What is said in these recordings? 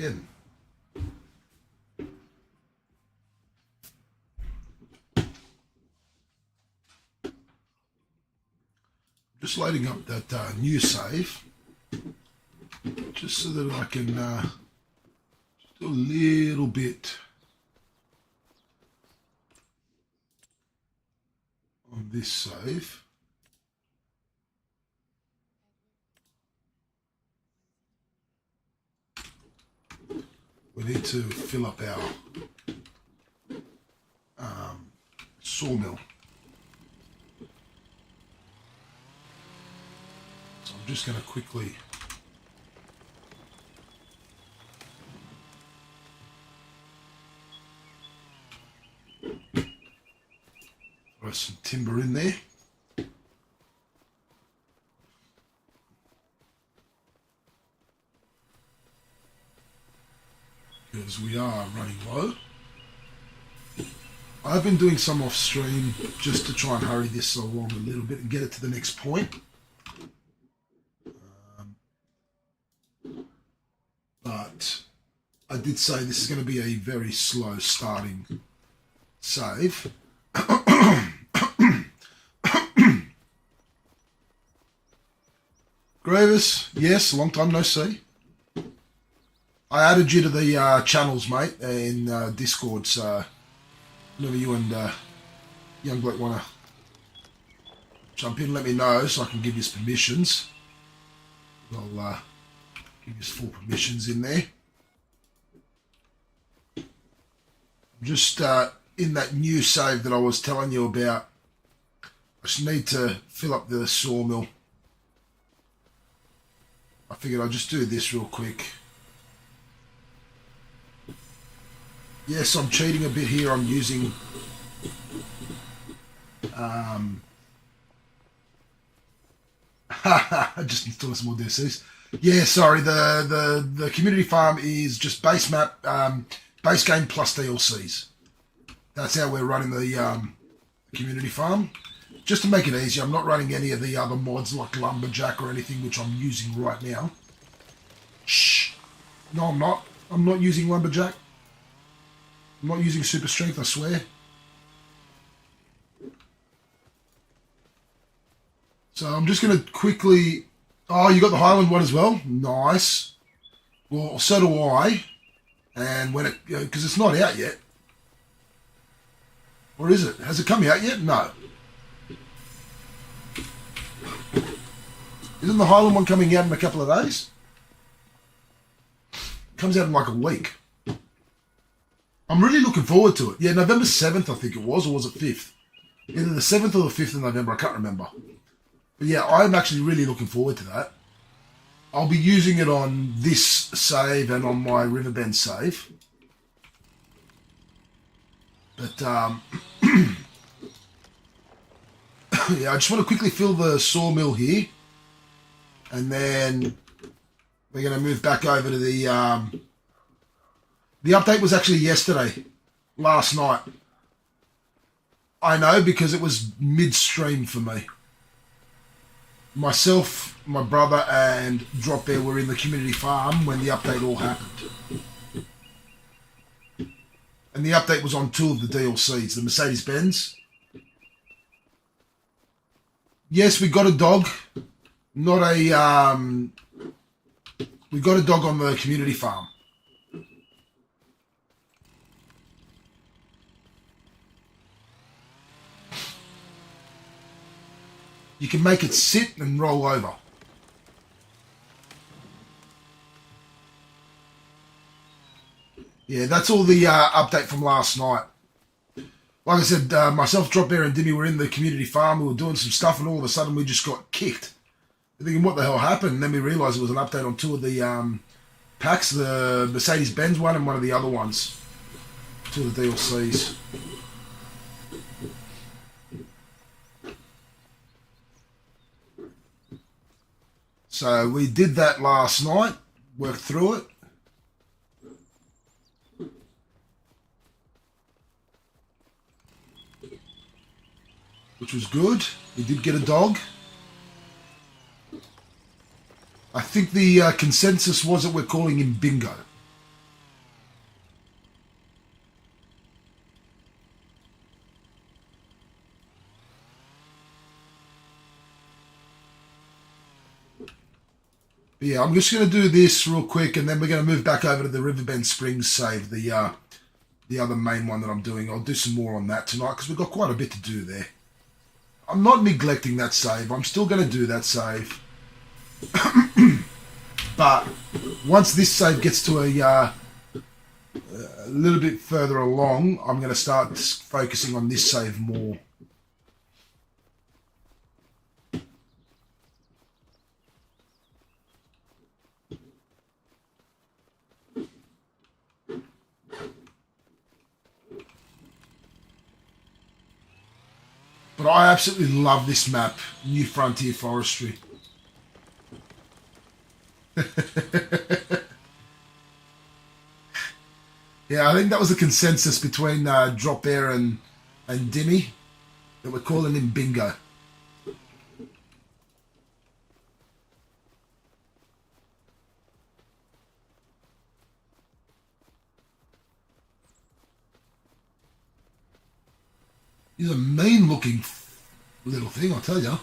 again. Just loading up that new save, just so that I can do a little bit on this save. We need to fill up our sawmill. So I'm just going to quickly throw some timber in there. Because we are running low. I've been doing some off stream just to try and hurry this along a little bit and get it to the next point. But I did say this is going to be a very slow starting save. Gravis, yes, long time no see. I added you to the channels, mate, in Discord, so whenever you and Young Bloke want to jump in, let me know so I can give you permissions. I'll give you full permissions in there. I'm just in that new save that I was telling you about. I just need to fill up the sawmill. I figured I'd just do this real quick. Yes, I'm cheating a bit here. I'm using just installing some more DLCs. Yeah, sorry, the community farm is just base map, base game plus DLCs. That's how we're running the community farm. Just to make it easier, I'm not running any of the other mods like Lumberjack or anything, which I'm using right now. Shh. No, I'm not. I'm not using Lumberjack. I'm not using Super Strength, I swear. So I'm just going to quickly... Oh, you got the Highland one as well? Nice. Well, so do I. And when it... Because it's not out yet. Or is it? Has it come out yet? No. Isn't the Highland one coming out in a couple of days? It comes out in like a week. I'm really looking forward to it. Yeah, November 7th, I think it was, or was it 5th? Either the 7th or the 5th of November, I can't remember. But yeah, I'm actually really looking forward to that. I'll be using it on this save and on my Riverbend save. But, yeah, I just want to quickly fill the sawmill here. And then we're going to move back over to the update was actually yesterday, last night. I know, because it was mid-stream for me. Myself, my brother, and Drop Bear were in the community farm when the update all happened. And the update was on 2 of the DLCs, the Mercedes-Benz. Yes, we got a dog. Not a... we got a dog on the community farm. You can make it sit and roll over. Yeah, that's all the update from last night. Like I said, myself, Drop Bear, and Dimmy were in the community farm. We were doing some stuff, and all of a sudden we just got kicked. We're thinking, what the hell happened? And then we realised it was an update on 2 of the packs, the Mercedes-Benz one and one of the other ones. 2 of the DLCs. So we did that last night, worked through it. Which was good. We did get a dog. I think the consensus was that we're calling him Bingo. But yeah, I'm just going to do this real quick, and then we're going to move back over to the Riverbend Springs save, the other main one that I'm doing. I'll do some more on that tonight because we've got quite a bit to do there. I'm not neglecting that save. I'm still going to do that save. But once this save gets to a little bit further along, I'm going to start focusing on this save more. But I absolutely love this map, New Frontier Forestry. Yeah, I think that was the consensus between Drop Air and Dimmy that we're calling him Bingo. He's a mean-looking little thing, I'll tell you.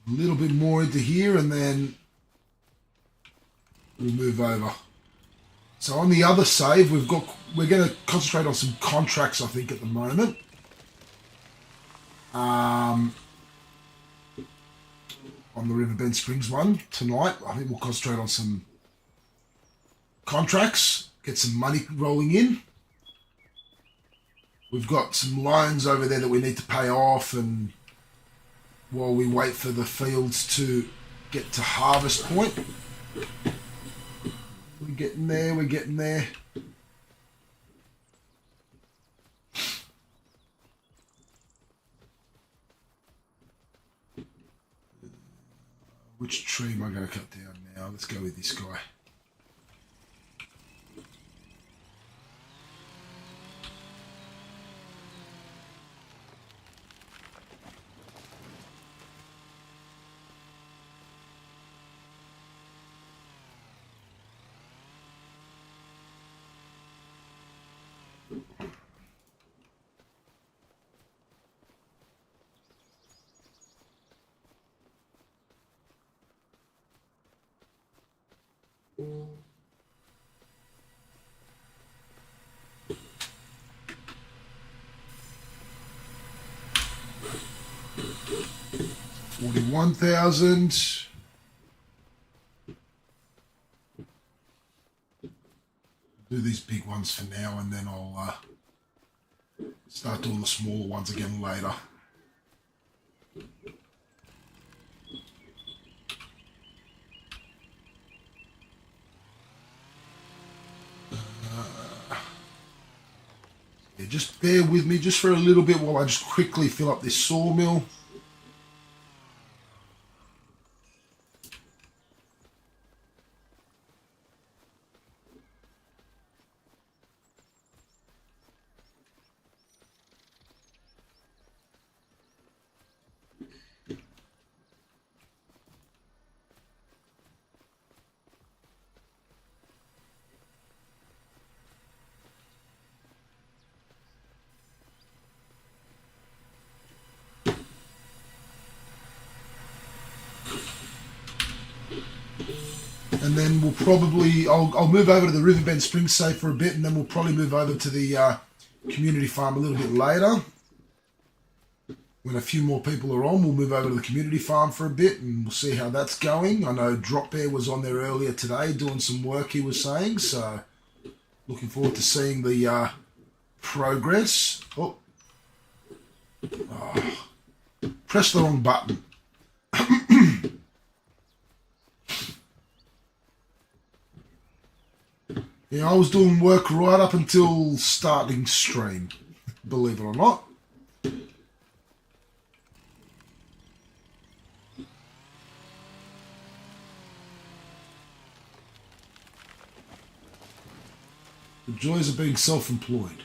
A little bit more into here, and then we'll move over. So on the other save, we're going to concentrate on some contracts, I think, at the moment. On the Riverbend Springs one tonight, I think we'll concentrate on some contracts, get some money rolling in. We've got some loans over there that we need to pay off, and while we wait for the fields to get to harvest point. We're getting there, we're getting there. Which tree am I going to cut down now? Let's go with this guy. $41,000. Do these big ones for now, and then I'll start doing the smaller ones again later. Yeah, just bear with me just for a little bit while I just quickly fill up this sawmill. And then we'll probably, I'll move over to the Riverbend Springs save for a bit, and then we'll probably move over to the community farm a little bit later. When a few more people are on, we'll move over to the community farm for a bit, and we'll see how that's going. I know Drop Bear was on there earlier today doing some work, he was saying, so looking forward to seeing the progress. Oh, press the wrong button. Yeah, I was doing work right up until starting stream, believe it or not. The joys of being self-employed.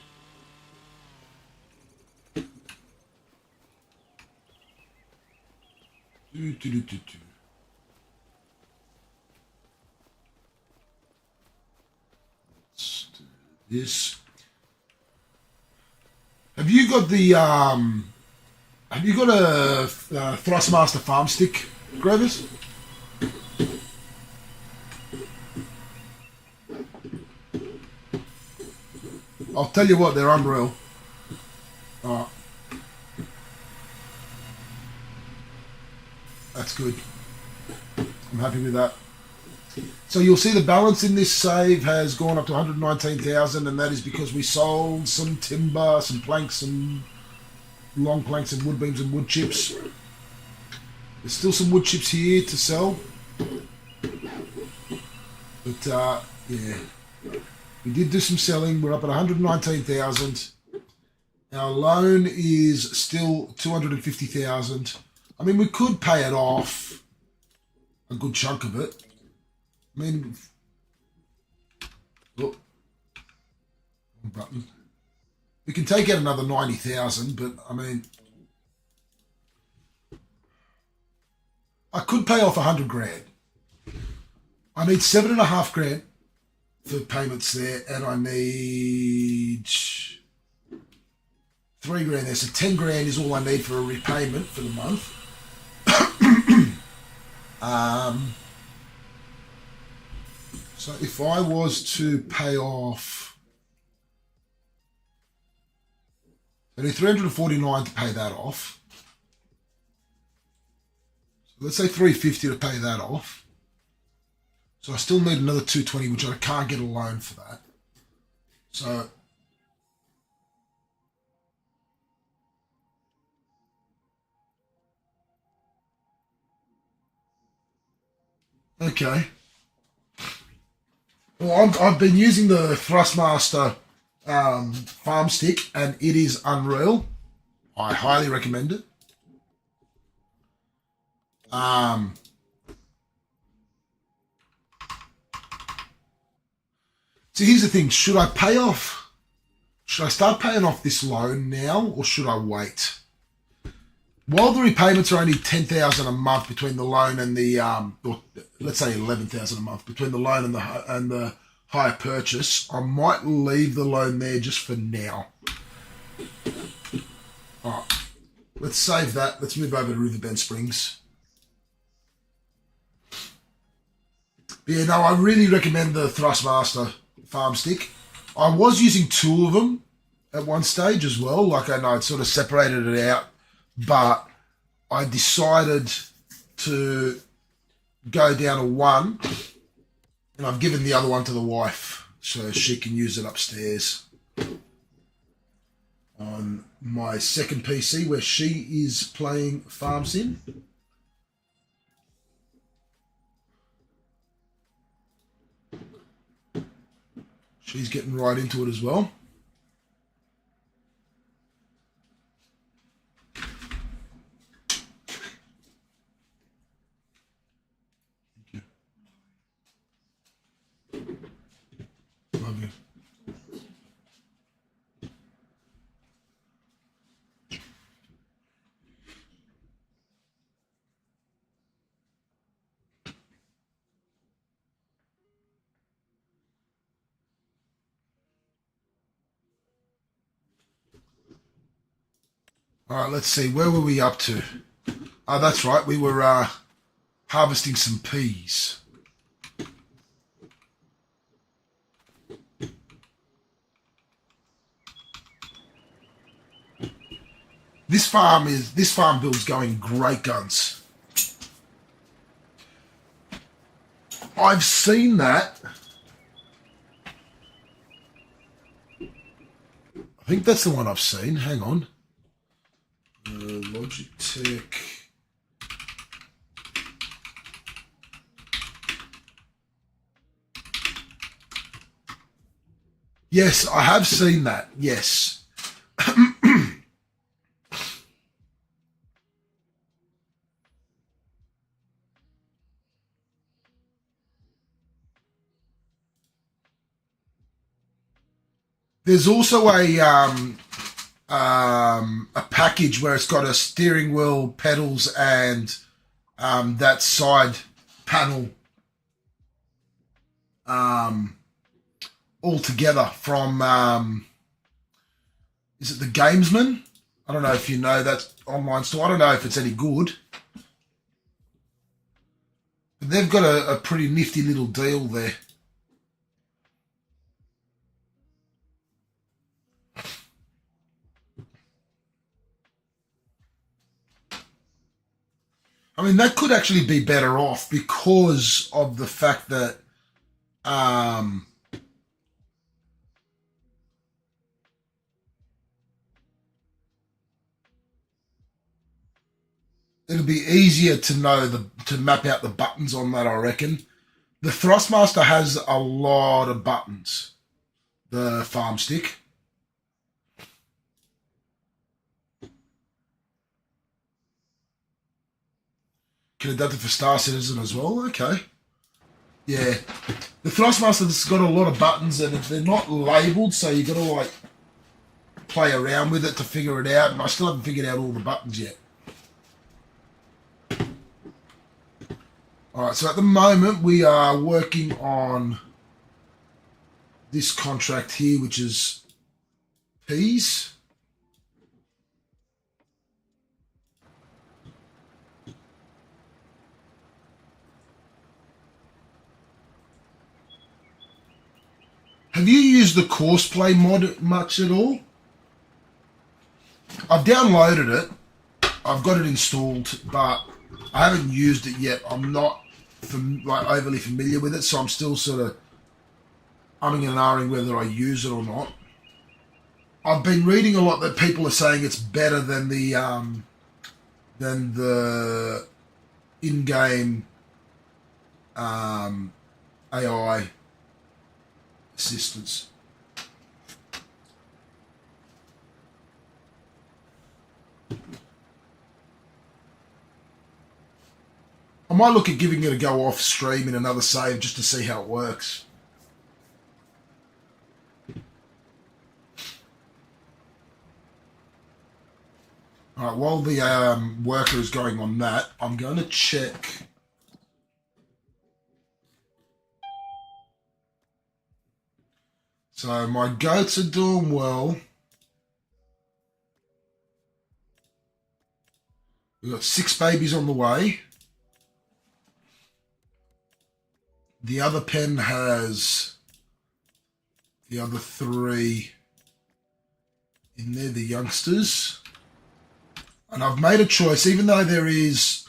Yes. Have you got the have you got a, Thrustmaster farm stick, Grovis? I'll tell you what, they're unreal. Alright, that's good. I'm happy with that. So you'll see the balance in this save has gone up to 119,000, and that is because we sold some timber, some planks, some long planks and wood beams and wood chips. There's still some wood chips here to sell. But yeah, we did do some selling. We're up at 119,000. Our loan is still 250,000. I mean, we could pay it off, a good chunk of it. I mean, look, button. We can take out another 90,000, but I mean, I could pay off 100 grand. I need 7.5 grand for payments there, and I need 3 grand there. So 10 grand is all I need for a repayment for the month. So if I was to pay off, I need 349 to pay that off. So let's say 350 to pay that off. So I still need another 220, which I can't get a loan for that. So okay. Well, I've been using the Thrustmaster farm stick, and it is unreal. I highly recommend it. So here's the thing: should I pay off? Should I start paying off this loan now, or should I wait? While the repayments are only 10,000 a month between the loan and the or let's say 11,000 a month between the loan and the hire purchase, I might leave the loan there just for now. All right, let's save that. Let's move over to Riverbend Springs. But yeah, no, I really recommend the Thrustmaster farm stick. I was using 2 of them at one stage as well. Like I know I'd sort of separated it out, but I decided to go down to 1, and I've given the other one to the wife so she can use it upstairs on my second PC where she is playing Farm Sim. She's getting right into it as well. Love you. All right, let's see. Where were we up to? Oh, that's right. We were harvesting some peas. This farm build's going great guns. I've seen that. I think that's the one I've seen. Hang on. Logitech. Yes, I have seen that. Yes. There's also a package where it's got a steering wheel, pedals, and that side panel altogether from, is it the Gamesman? I don't know if you know that online store. I don't know if it's any good. But they've got a pretty nifty little deal there. I mean, that could actually be better off because of the fact that it'll be easier to know to map out the buttons on that, I reckon. The Thrustmaster has a lot of buttons. The farm stick. Can adapt it for Star Citizen as well. Okay. Yeah. The Thrustmaster's got a lot of buttons and if they're not labelled, so you got to like play around with it to figure it out. And I still haven't figured out all the buttons yet. All right, so at the moment we are working on this contract here, which is peas. Have you used the Courseplay mod much at all? I've downloaded it. I've got it installed, but I haven't used it yet. I'm not overly familiar with it, so I'm still sort of umming and ahhing whether I use it or not. I've been reading a lot that people are saying it's better than the in-game AI assistance. I might look at giving it a go off stream in another save just to see how it works. All right, while the worker is going on that, I'm going to check. So my goats are doing well. We've got 6 babies on the way. The other pen has the other 3 in there, the youngsters. And I've made a choice, even though there is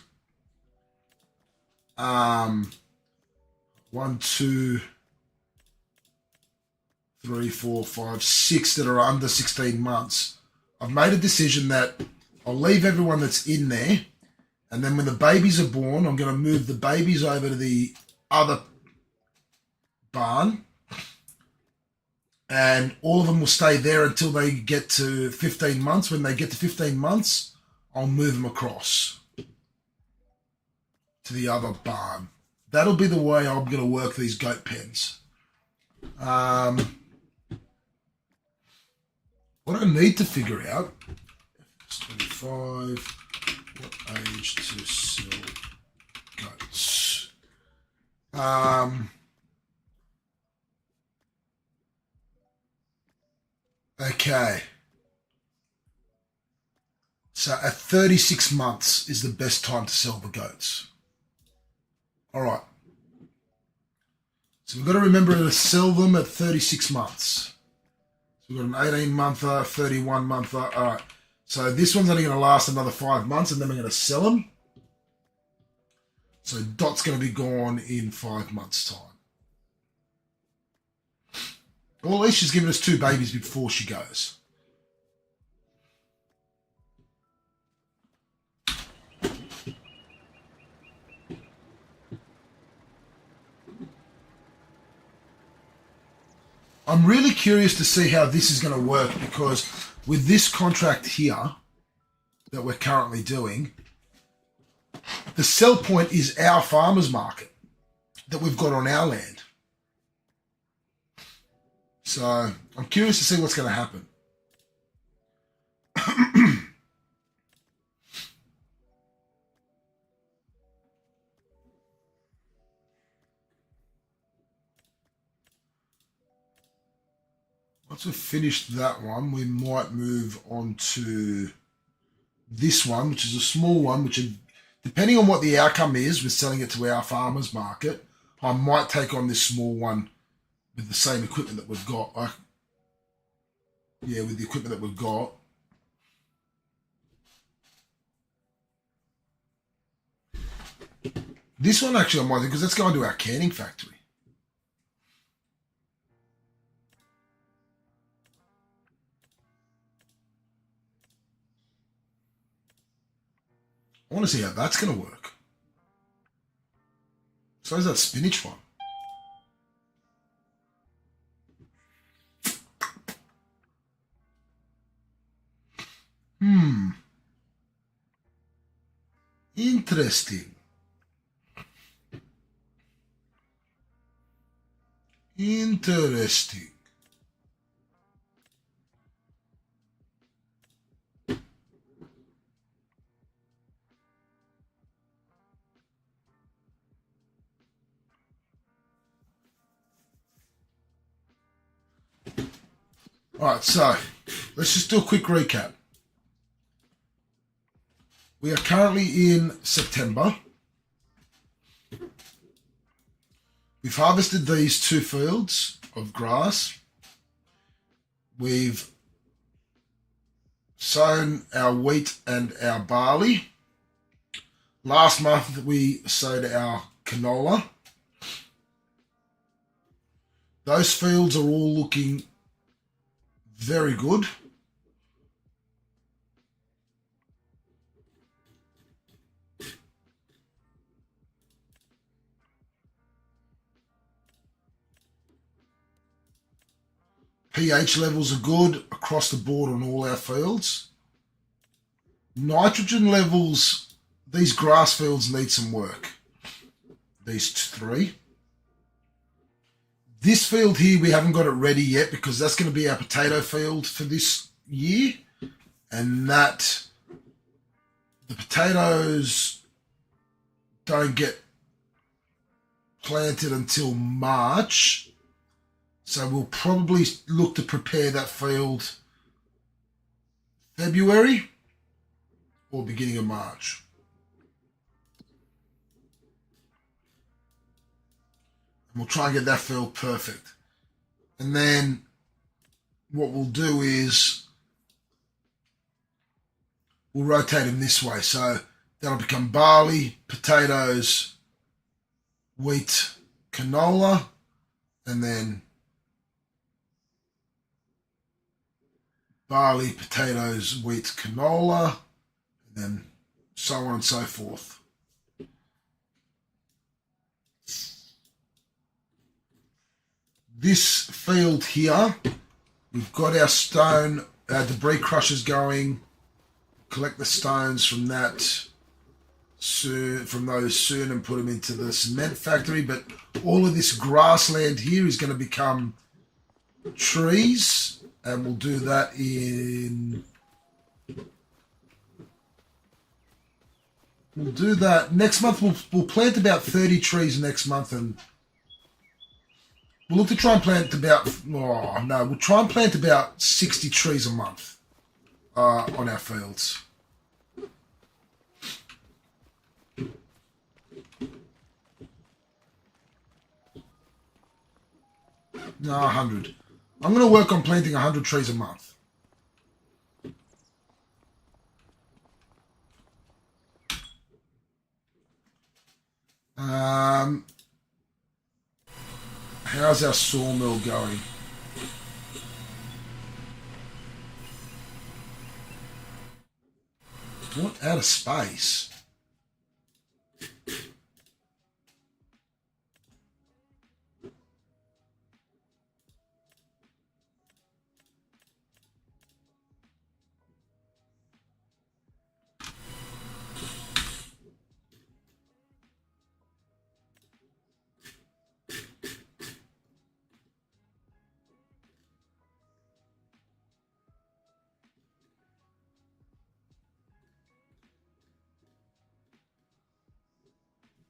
1, 2, 3, 4, 5, 6 that are under 16 months. I've made a decision that I'll leave everyone that's in there, and then when the babies are born, I'm going to move the babies over to the other barn, and all of them will stay there until they get to 15 months. When they get to 15 months, I'll move them across to the other barn. That'll be the way I'm going to work these goat pens. What I need to figure out, is 25, what age to sell goats? Okay. So at 36 months is the best time to sell the goats. All right. So we've got to remember to sell them at 36 months. So we've got an 18-monther, 31-monther. All right. So this one's only going to last another 5 months, and then we're going to sell them. So Dot's going to be gone in 5 months' time. Well, at least she's given us 2 babies before she goes. I'm really curious to see how this is going to work, because with this contract here that we're currently doing, the sell point is our farmers market that we've got on our land. So I'm curious to see what's going to happen. Once we've finished that one, we might move on to this one, which is a small one, which, depending on what the outcome is with selling it to our farmers market, I might take on this small one with the same equipment that we've got. With the equipment that we've got. This one actually I might do, because that's going to our canning factory. I want to see how that's going to work. So is that spinach one. Interesting. Interesting. All right, so let's just do a quick recap. We are currently in September. We've harvested these 2 fields of grass. We've sown our wheat and our barley. Last month we sowed our canola. Those fields are all looking very good. pH levels are good across the board on all our fields. Nitrogen levels, these grass fields need some work. These 3. This field here, we haven't got it ready yet because that's going to be our potato field for this year. And that, the potatoes don't get planted until March. So we'll probably look to prepare that field February or beginning of March. And we'll try and get that field perfect. And then what we'll do is we'll rotate them this way. So that'll become barley, potatoes, wheat, canola, and then barley, potatoes, wheat, canola, and then so on and so forth. This field here, we've got our stone, our debris crushers going, collect the stones from that soon, from those soon, and put them into the cement factory. But all of this grassland here is going to become trees. And we'll do that we'll do that next month. We'll plant about 30 trees next month, and we'll look to try and plant we'll try and plant about 60 trees a month on our fields. No, 100. I'm going to work on planting 100 trees a month. How's our sawmill going? What? Out of space?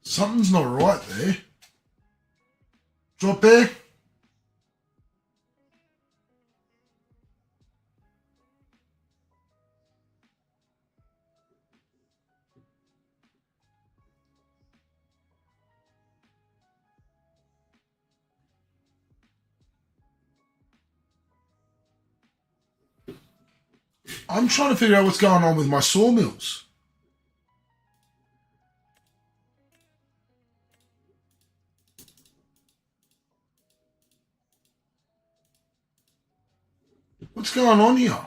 Something's not right there. Drop there. I'm trying to figure out what's going on with my sawmills. What's going on here?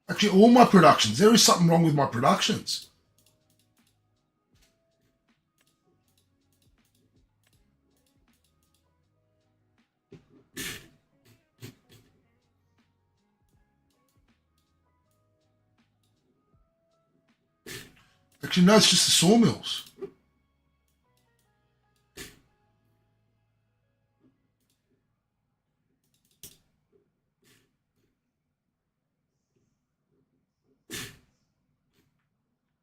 Actually, all my productions. There is something wrong with my productions. Actually, no, it's just the sawmills.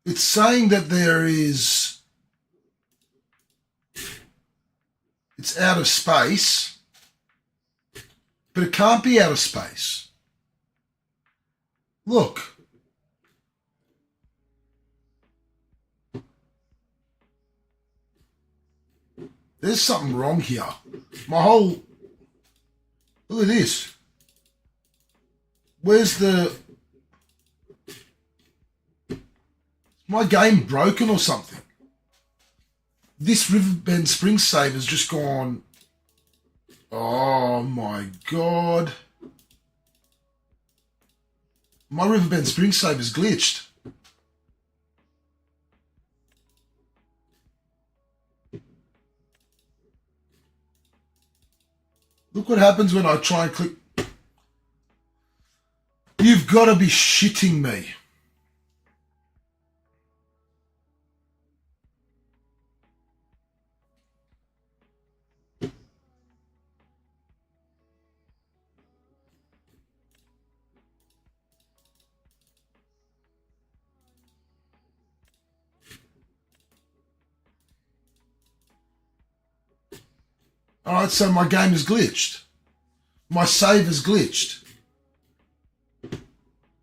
It's saying that it's out of space, but it can't be out of space. Look. There's something wrong here. Look at this. Where's my game broken or something? This Riverbend Spring save has just gone, oh my God. My Riverbend Spring save is glitched. Look what happens when I try and click. You've got to be shitting me. Alright, so my game is glitched. My save is glitched.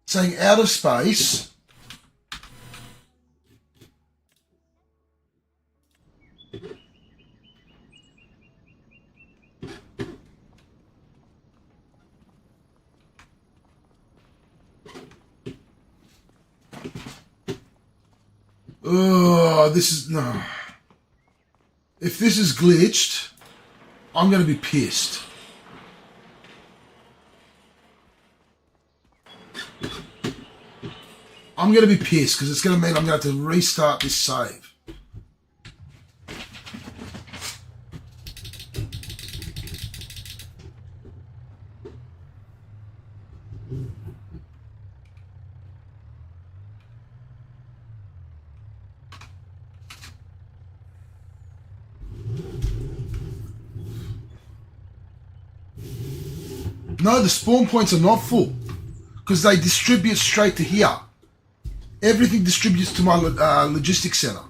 Saying out of space. Oh, this is no. If this is glitched, I'm going to be pissed. I'm going to be pissed because it's going to mean I'm going to have to restart this save. No, the spawn points are not full because they distribute straight to here. Everything distributes to my logistics center.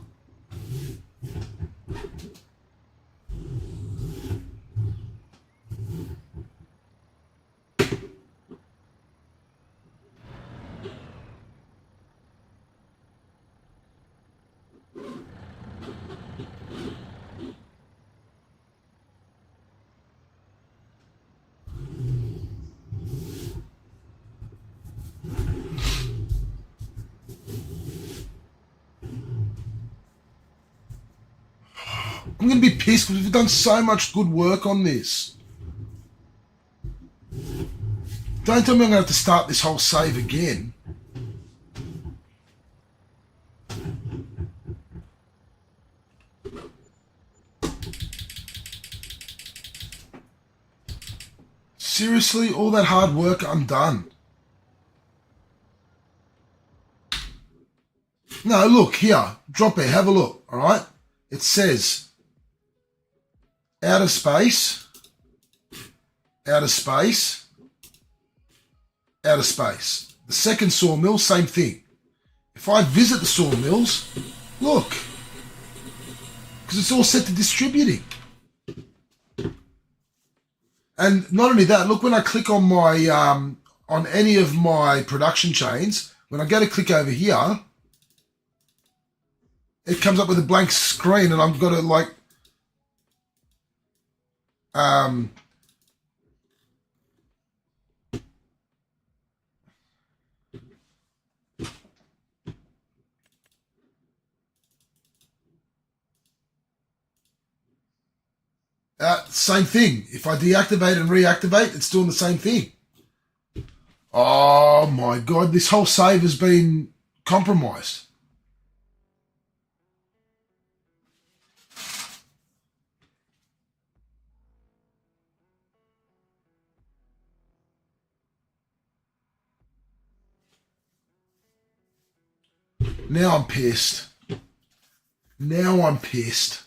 I'm going to be pissed because we've done so much good work on this. Don't tell me I'm going to have to start this whole save again. Seriously, all that hard work, I'm done. No, look, here, drop it, have a look, alright? It says, out of space, out of space, out of space. The second sawmill, same thing. If I visit the sawmills, look, because it's all set to distributing. And not only that, look when I click on my, on any of my production chains, when I go to click over here, it comes up with a blank screen and I've got to like, same thing. If I deactivate and reactivate, it's doing the same thing. Oh my god, this whole save has been compromised. Now I'm pissed. Now I'm pissed.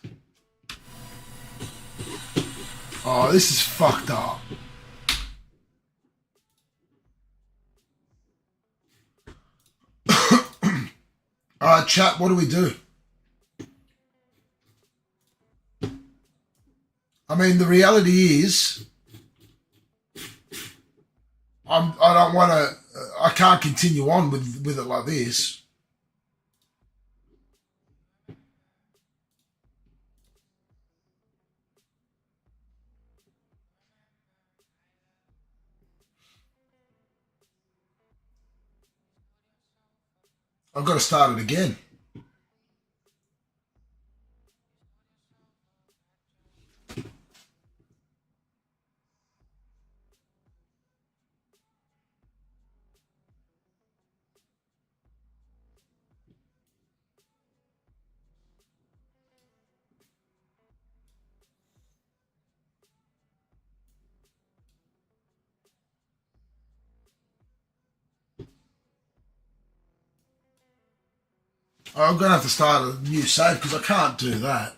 Oh, this is fucked up. Alright, chat, what do we do? I mean, the reality is, I don't want to, I can't continue on with it like this. I've got to start it again. I'm going to have to start a new save because I can't do that.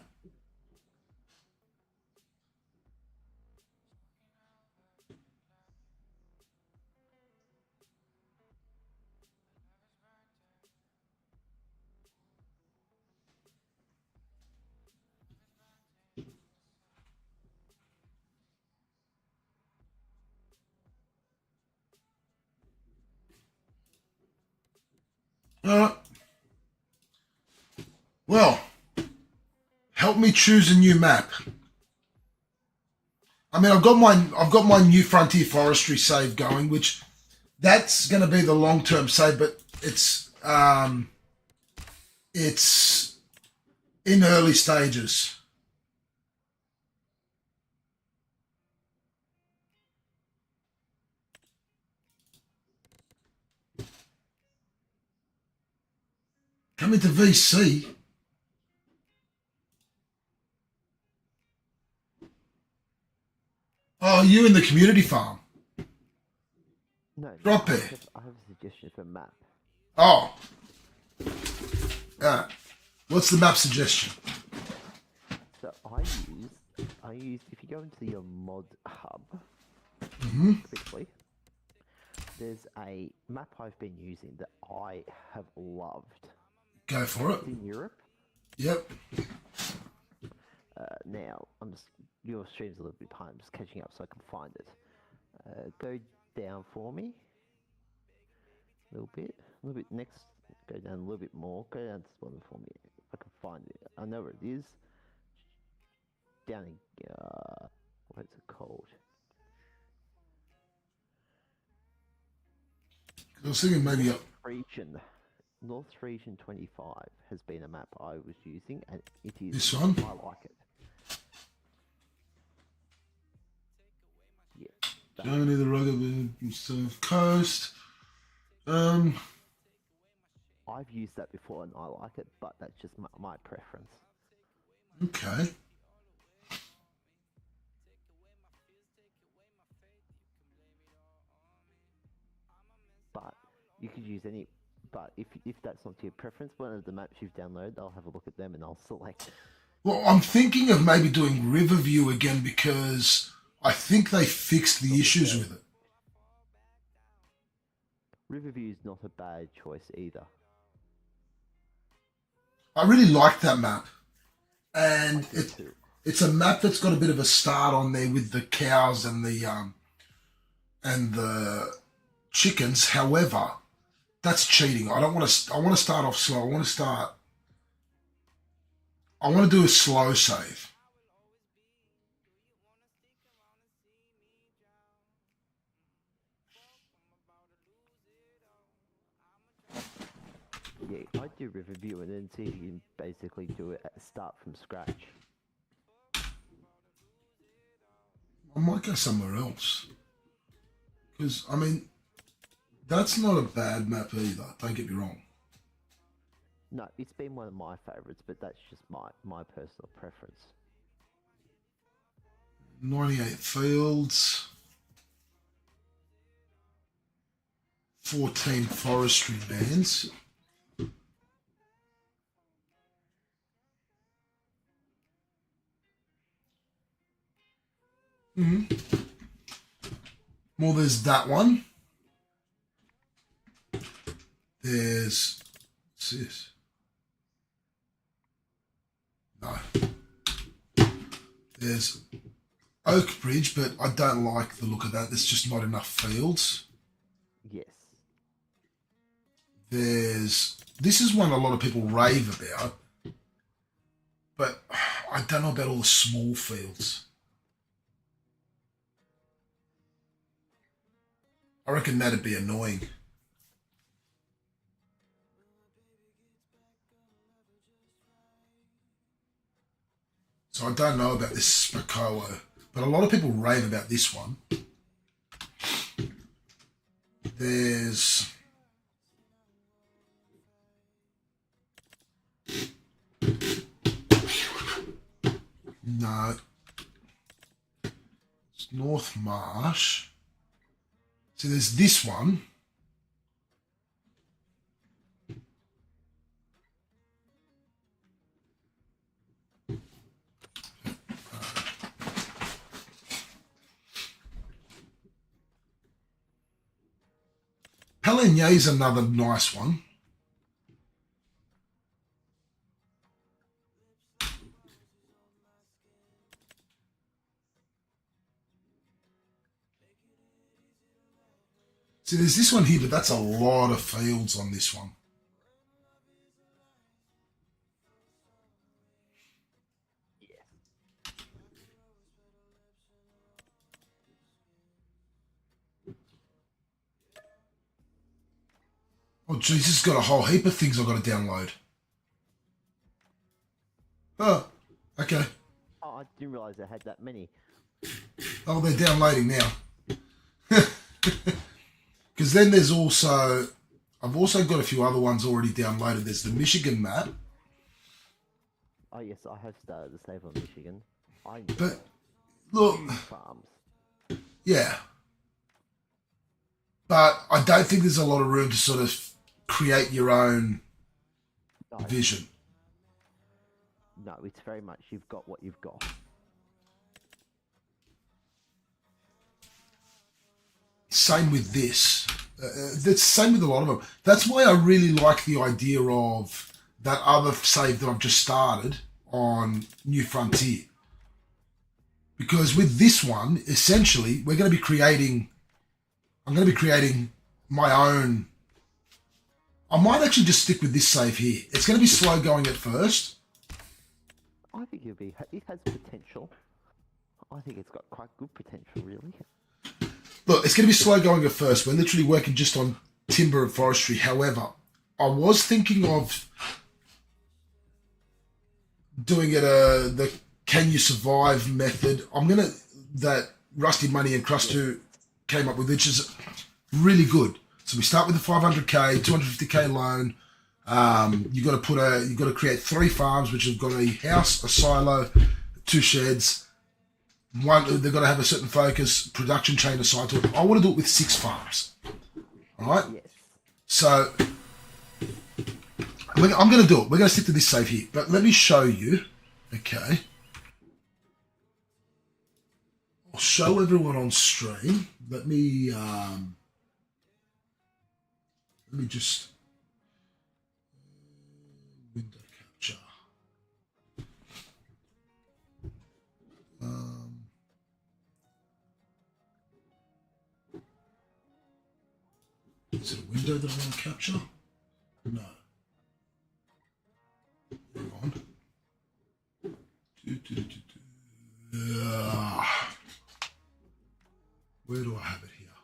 Well, help me choose a new map. I mean, I've got my New Frontier Forestry save going, which that's going to be the long term save, but it's in early stages. Come into VC. Oh, you in the community farm? No. Drop there. I have a suggestion for a map. Oh. What's the map suggestion? So I use if you go into your mod hub quickly, there's a map I've been using that I have loved. Go for it. It's in Europe. Yep. Now your stream's a little bit behind. I'm just catching up so I can find it. Go down for me. A little bit next. Go down a little bit more. Go down to this one for me. If I can find it. I know where it is. Down in what's it called? I was thinking maybe up. North Region 25 has been a map I was using, and it is. This one? I like it. Yeah. Germany, the rugged South Coast. I've used that before and I like it, but that's just my preference. Okay. But you could use any. But if that's not your preference, one of the maps you've downloaded, I'll have a look at them and I'll select. Well, I'm thinking of maybe doing Riverview again because I think they fixed the issues with it. Riverview is not a bad choice either. I really like that map. And it's a map that's got a bit of a start on there with the cows and the chickens. However, that's cheating. I don't want to. I want to start off slow. I want to do a slow save. Yeah, I'd do Riverview and then see if you can basically do it at start from scratch. I might go somewhere else. Because, I mean, that's not a bad map either, don't get me wrong. No, it's been one of my favourites, but that's just my personal preference. 98 fields. 14 forestry bands. Well, there's that one. There's, what's this? No. There's Oak Bridge, but I don't like the look of that. There's just not enough fields. Yes. This is one a lot of people rave about, but I don't know about all the small fields. I reckon that'd be annoying. So I don't know about this Spakoa, but a lot of people rave about this one. There's no, it's North Marsh. So there's this one. Paligny is another nice one. See, there's this one here, but that's a lot of fields on this one. Oh, geez, this has got a whole heap of things I've got to download. Oh, okay. Oh, I didn't realise I had that many. Oh, they're downloading now. Because then there's also, I've also got a few other ones already downloaded. There's the Michigan map. Oh yes, I have started to save on Michigan. But look, farms. Yeah. But I don't think there's a lot of room to sort of create your own vision. No, it's very much you've got what you've got. Same with this. That's same with a lot of them. That's why I really like the idea of that other save that I've just started on New Frontier. Because with this one, essentially, I'm going to be creating my own. I might actually just stick with this save here. It's going to be slow going at first. I think it has potential. I think it's got quite good potential, really. Look, it's going to be slow going at first. We're literally working just on timber and forestry. However, I was thinking of doing it the Can You Survive method. That Rusty Money and Crust 2 came up with, which is really good. So we start with the 500k, 250k loan. You got to create 3 farms, which have got a house, a silo, 2 sheds. One, they've got to have a certain focus, production chain assigned to it. I want to do it with 6 farms. All right? Yes. So I'm going to do it. We're going to stick to this save here. But let me show you. Okay. I'll show everyone on stream. Let me just window capture. Is it a window that I want to capture? No. Hang on. Where do I have it here?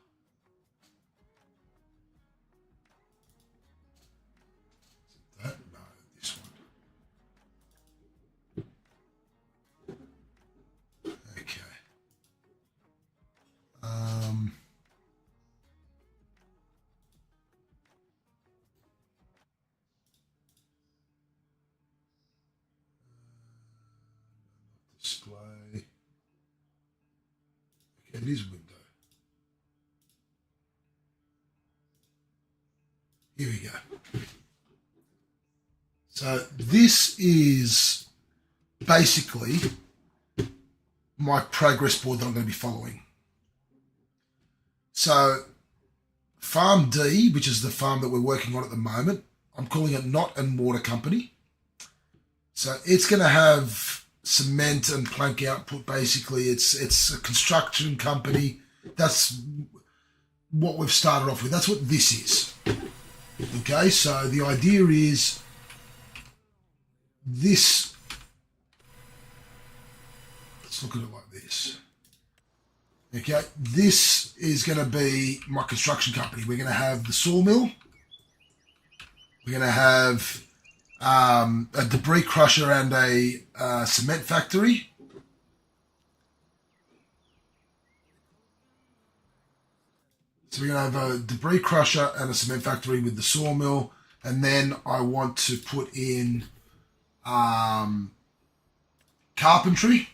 Is it that? No, this one. Okay. it is a window. Here we go. So this is basically my progress board that I'm going to be following. So Farm D, which is the farm that we're working on at the moment, I'm calling it Knot and Mortar Company. So it's going to have cement and plank output. Basically, it's a construction company. That's what we've started off with. That's what this is. Okay, so the idea is this. Let's look at it like this. Okay, this is going to be my construction company. We're going to have the sawmill. We're going to have a debris crusher and a cement factory. So we're going to have a debris crusher and a cement factory with the sawmill. And then I want to put in carpentry.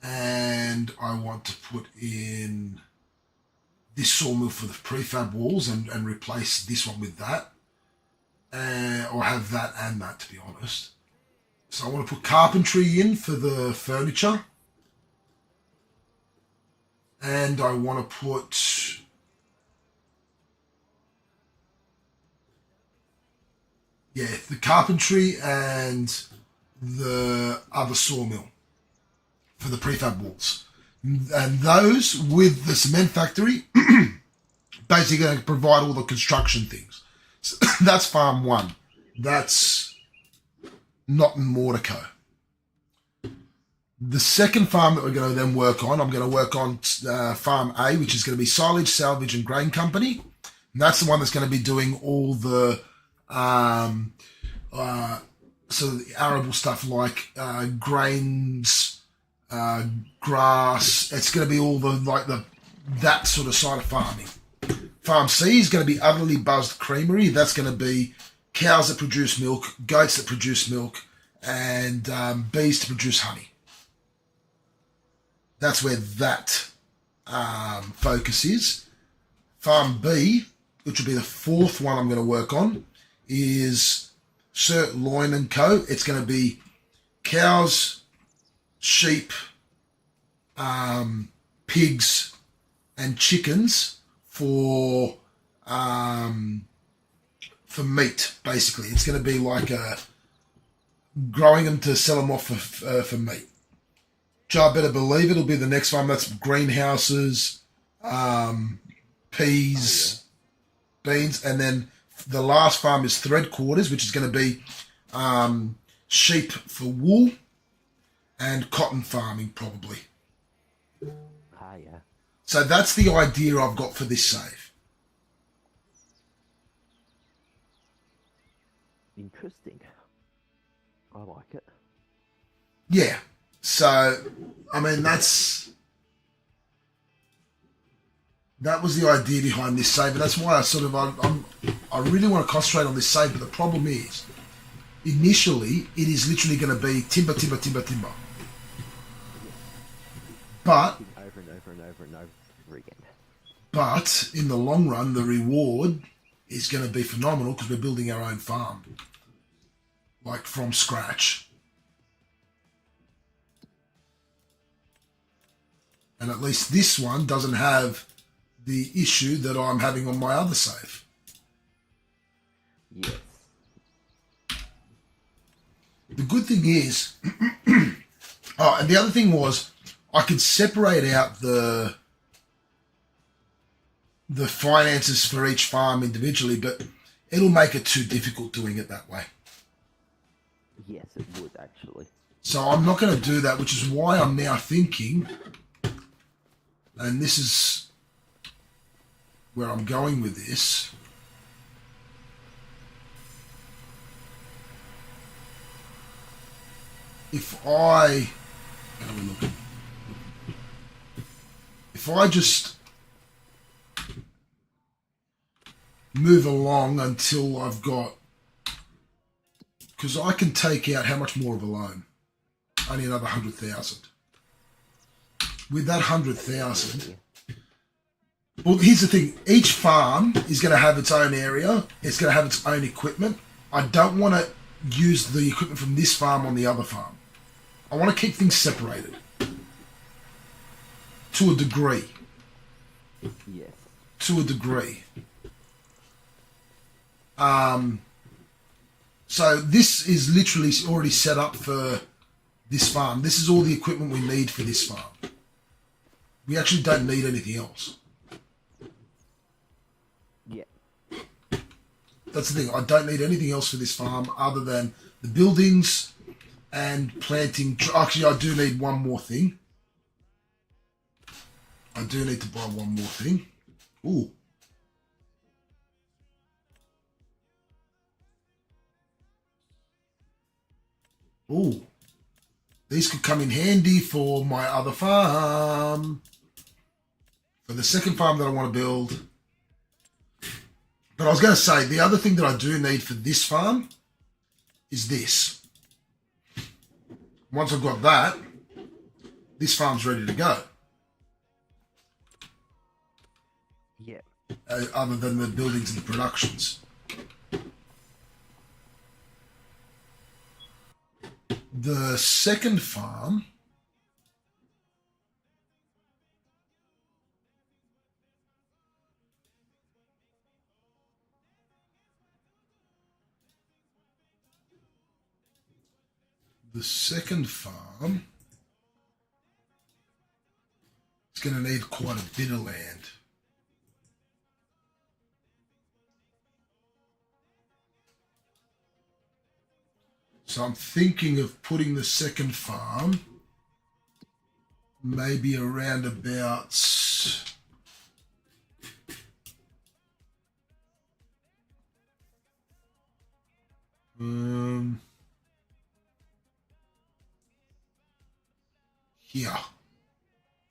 And I want to put in this sawmill for the prefab walls and replace this one with that. Or have that and that, to be honest. So I want to put carpentry in for the furniture. And I want to put the carpentry and the other sawmill for the prefab walls. And those with the cement factory basically going to provide all the construction things. So that's Farm 1. That's Knot and Mortar Co. The second farm that we're going to then work on, I'm going to work on Farm A, which is going to be Silage, Salvage and Grain Company. And that's the one that's going to be doing all the sort of the arable stuff like grains, grass. It's going to be all that sort of side of farming. Farm C is going to be Utterly Buzzed Creamery. That's going to be cows that produce milk, goats that produce milk, and bees to produce honey. That's where that focus is. Farm B, which will be the fourth one I'm going to work on, is Sir Loin and Co. It's going to be cows, sheep, pigs, and chickens for meat. Basically, it's going to be like growing them to sell them off for meat. So I better believe it'll be the next one. That's greenhouses, peas, beans, and then the last farm is Thread Quarters, which is going to be sheep for wool and cotton farming, probably. Yeah. So that's the idea I've got for this save. Interesting. I like it. Yeah. So, I mean, that was the idea behind this save, and that's why I really want to concentrate on this save. But the problem is, initially, it is literally going to be timber. But Over and over and over and over again. But in the long run, the reward is going to be phenomenal because we're building our own farm, like from scratch. And at least this one doesn't have the issue that I'm having on my other save. Yes. The good thing is, and the other thing was, I could separate out the finances for each farm individually, but it'll make it too difficult doing it that way. Yes, it would actually. So I'm not going to do that, which is why I'm now thinking, and this is where I'm going with this. If I just move along until I've got, because I can take out how much more of a loan? Only another 100,000. with that 100,000. Yeah. Well, here's the thing: each farm is going to have its own area. It's going to have its own equipment. I don't want to use the equipment from this farm on the other farm. I want to keep things separated to a degree. Yes. To a degree. So this is literally already set up for this farm. This is all the equipment we need for this farm. We actually don't need anything else. Yeah. That's the thing. I don't need anything else for this farm other than the buildings and planting. Actually, I do need one more thing. I do need to buy one more thing. Ooh. Ooh. These could come in handy for my other farm. For the second farm that I want to build. But I was going to say, the other thing that I do need for this farm is this. Once I've got that, this farm's ready to go. Yeah. Other than the buildings and the productions. The second farm is going to need quite a bit of land. So I'm thinking of putting the second farm maybe around about here.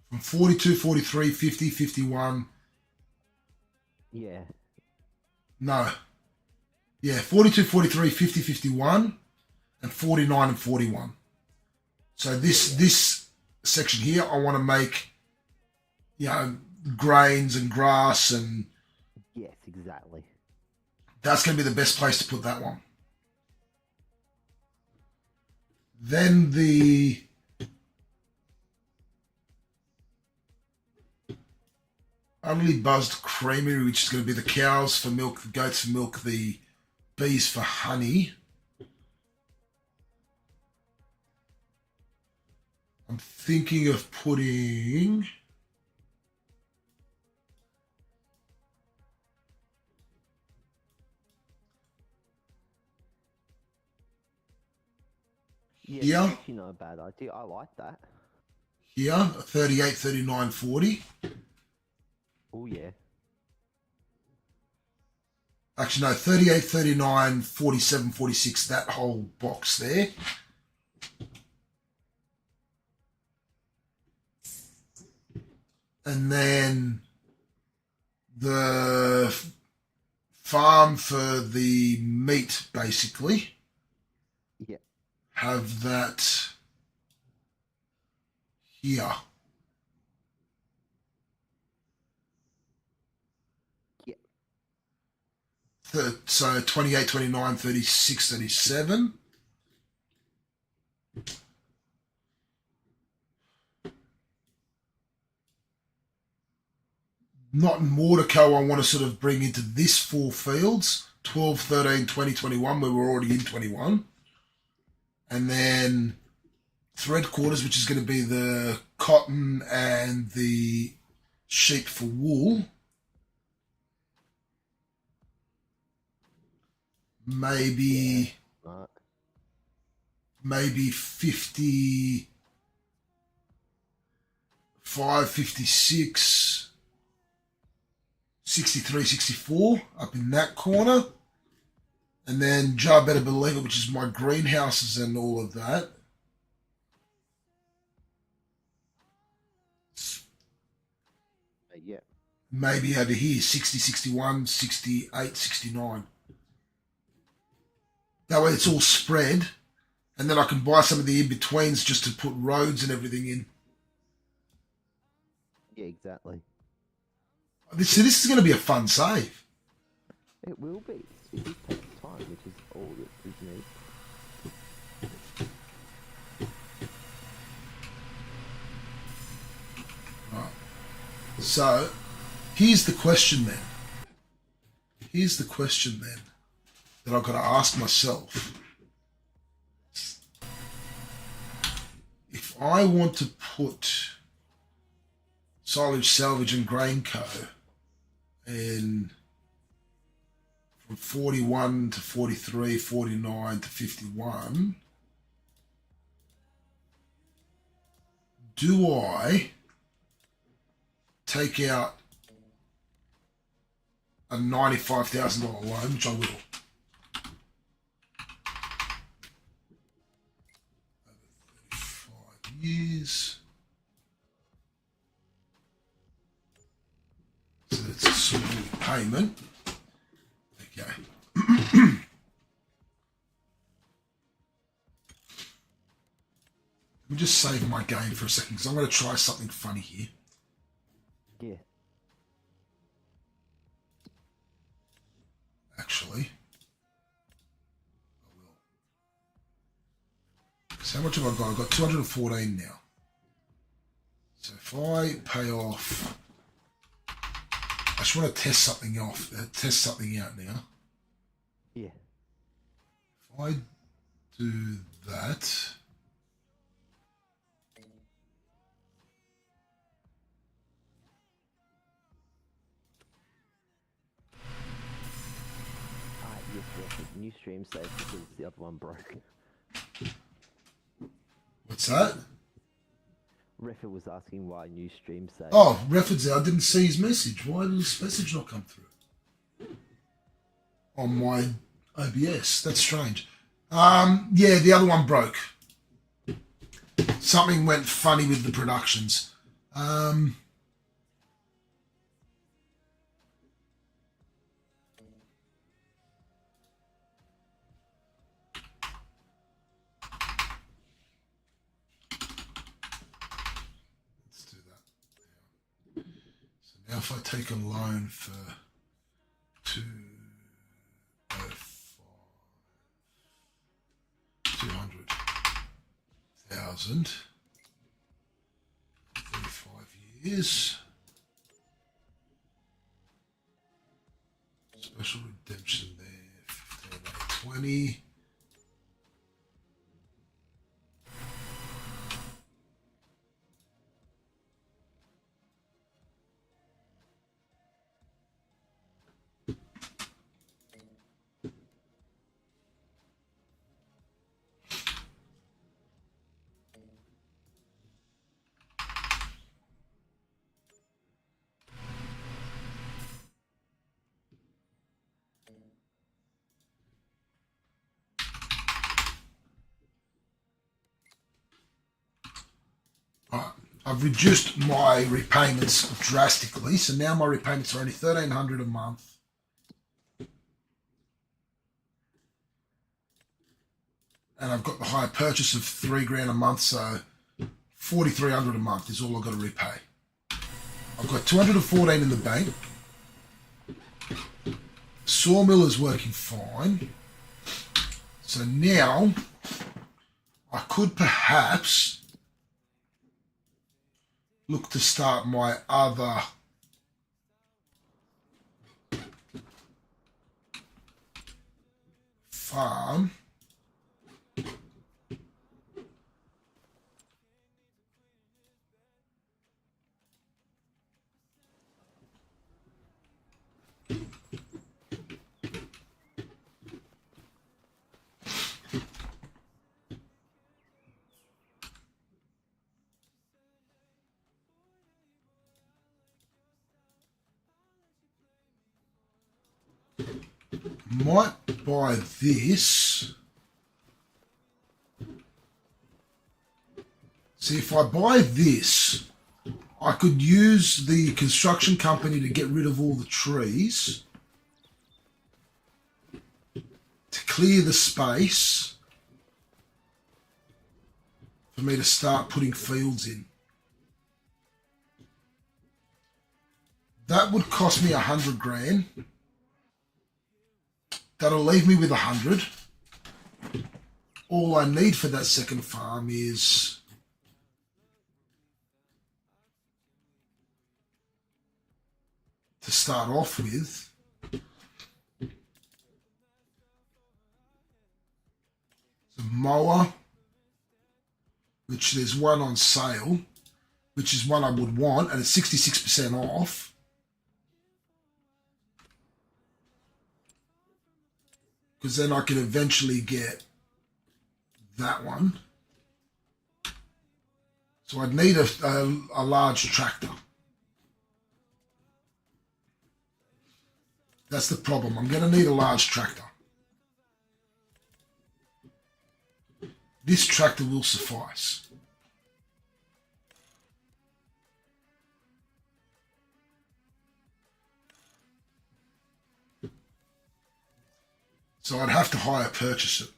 From 42, 43, 50, 51. Yeah. No. Yeah, 42, 43, 50, 51. And 49 and 41. So this section here, I want to make, grains and grass, and Yes, exactly. that's going to be the best place to put that one. Then the Utterly Buzzed Creamery, which is going to be the cows for milk, the goats for milk, the bees for honey. I'm thinking of putting Yeah, here, that's actually not a bad idea. I like that. here, 38, 39, 40. Oh, yeah. Actually, no, 38, 39, 47, 46, that whole box there. And then the farm for the meat, basically. Yeah. Have that here. Yeah. So 28, 29, 36, 37. Not in Mordico, I want to sort of bring into this four fields, 12, 13, 20, 21, where we're already in 21. And then thread quarters, which is going to be the cotton and the sheep for wool. Maybe, Right. maybe 55, 56, 63, 64 up in that corner. And then Jar Better Believe It, which is my greenhouses and all of that. Yeah. Maybe over here, 60, 61, 68, 69. That way it's all spread. And then I can buy some of the in-betweens just to put roads and everything in. Yeah, exactly. This is going to be a fun save. It will be. It just takes time, which is all that is needed. Right. So, here's the question then. Here's the question then that I've got to ask myself. If I want to put Silage Salvage and Grain Co. in from 41 to 43, 49 to 51, do I take out a $95,000 loan, which I will? Over 35 years. So that's a small payment. Okay. Let me just save my game for a second because I'm going to try something funny here. Yeah. Actually, I will. So how much have I got? I've got 214 now. So if I pay off, I just want to test something out now. Yeah. If I do that, Yes, new stream save because the other one broke. what's that? Reffer was asking why new stream save. Oh, Refford's there. I didn't see his message. Why did his message not come through? On my OBS. That's strange. Yeah, the other one broke. Something went funny with the productions. Let's do that. So now if I take a loan for 200,000, 35 years. Special redemption there, 15 by 20. I've reduced my repayments drastically, so now my repayments are only $1,300 a month. And I've got the higher purchase of $3,000 a month, so $4,300 a month is all I've got to repay. I've got 214 in the bank. Sawmill is working fine. So now I could perhaps look to start my other farm. Might buy this. See, if I buy this, I could use the construction company to get rid of all the trees, to clear the space for me to start putting fields in. That would cost me 100 grand. That'll leave me with 100. All I need for that second farm is to start off with the mower, which there's one on sale, which is one I would want, and it's 66% off. Because then I can eventually get that one. So I'd need a large tractor. That's the problem. I'm going to need a large tractor. This tractor will suffice. So I'd have to hire purchase it.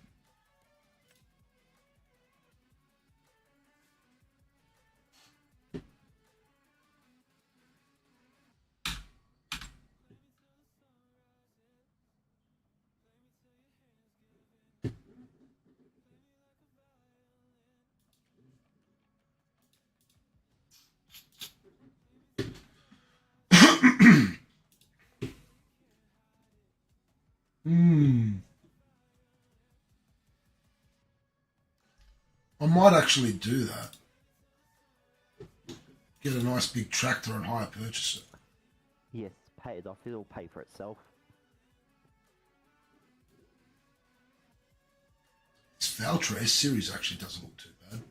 I might actually do that. Get a nice big tractor and hire purchase it. Yes, pay it off. It'll pay for itself. This Valtrace series actually doesn't look too bad.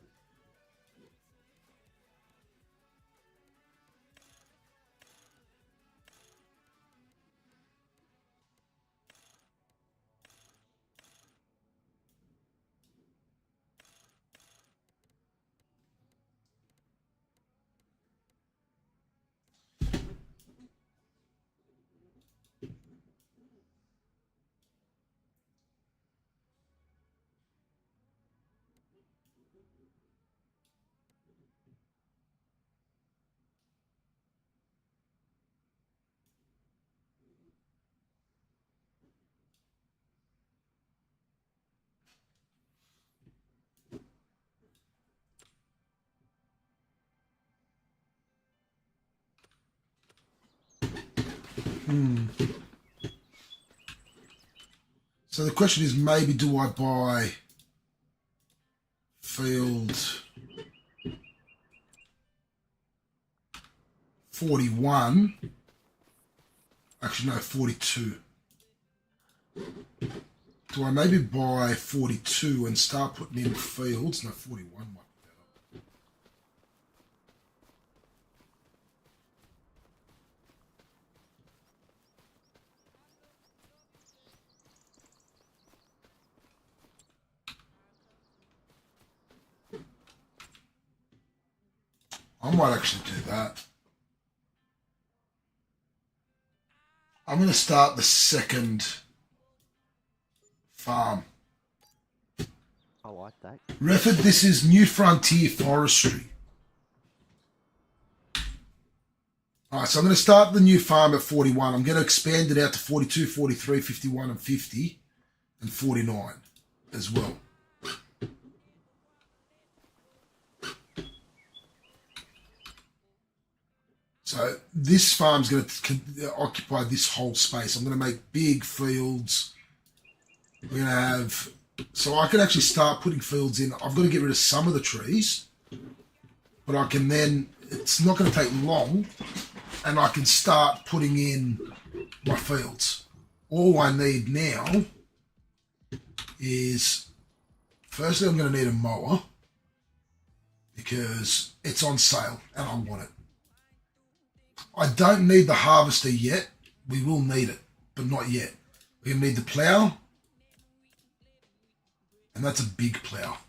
So the question is, maybe do I buy field 41? Actually, no, 42. Do I maybe buy 42 and start putting in fields? No, 41 might be better. I might actually do that. I'm going to start the second farm. I like that. Refford, this is New Frontier Forestry. Alright, so I'm going to start the new farm at 41. I'm going to expand it out to 42, 43, 51 and 50 and 49 as well. So this farm's going to occupy this whole space. I'm going to make big fields. We're going to have... So I can actually start putting fields in. I've got to get rid of some of the trees. But I can then... It's not going to take long. And I can start putting in my fields. All I need now is... Firstly, I'm going to need a mower. Because it's on sale and I want it. I don't need the harvester yet. We will need it, but not yet. We're going to need the plough. And that's a big plough.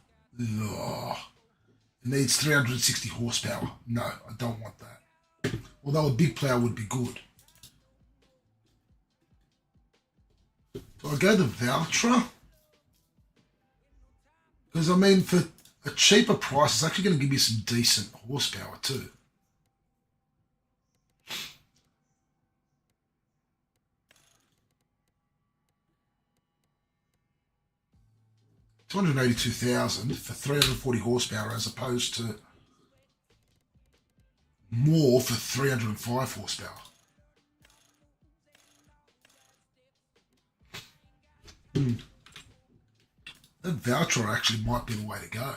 Ugh. It needs 360 horsepower. No, I don't want that. Although a big plough would be good. Do I go the Valtra? Because, I mean, for a cheaper price, it's actually going to give you some decent horsepower too. 282,000 for 340 horsepower as opposed to more for 305 horsepower. That Valtra actually might be the way to go.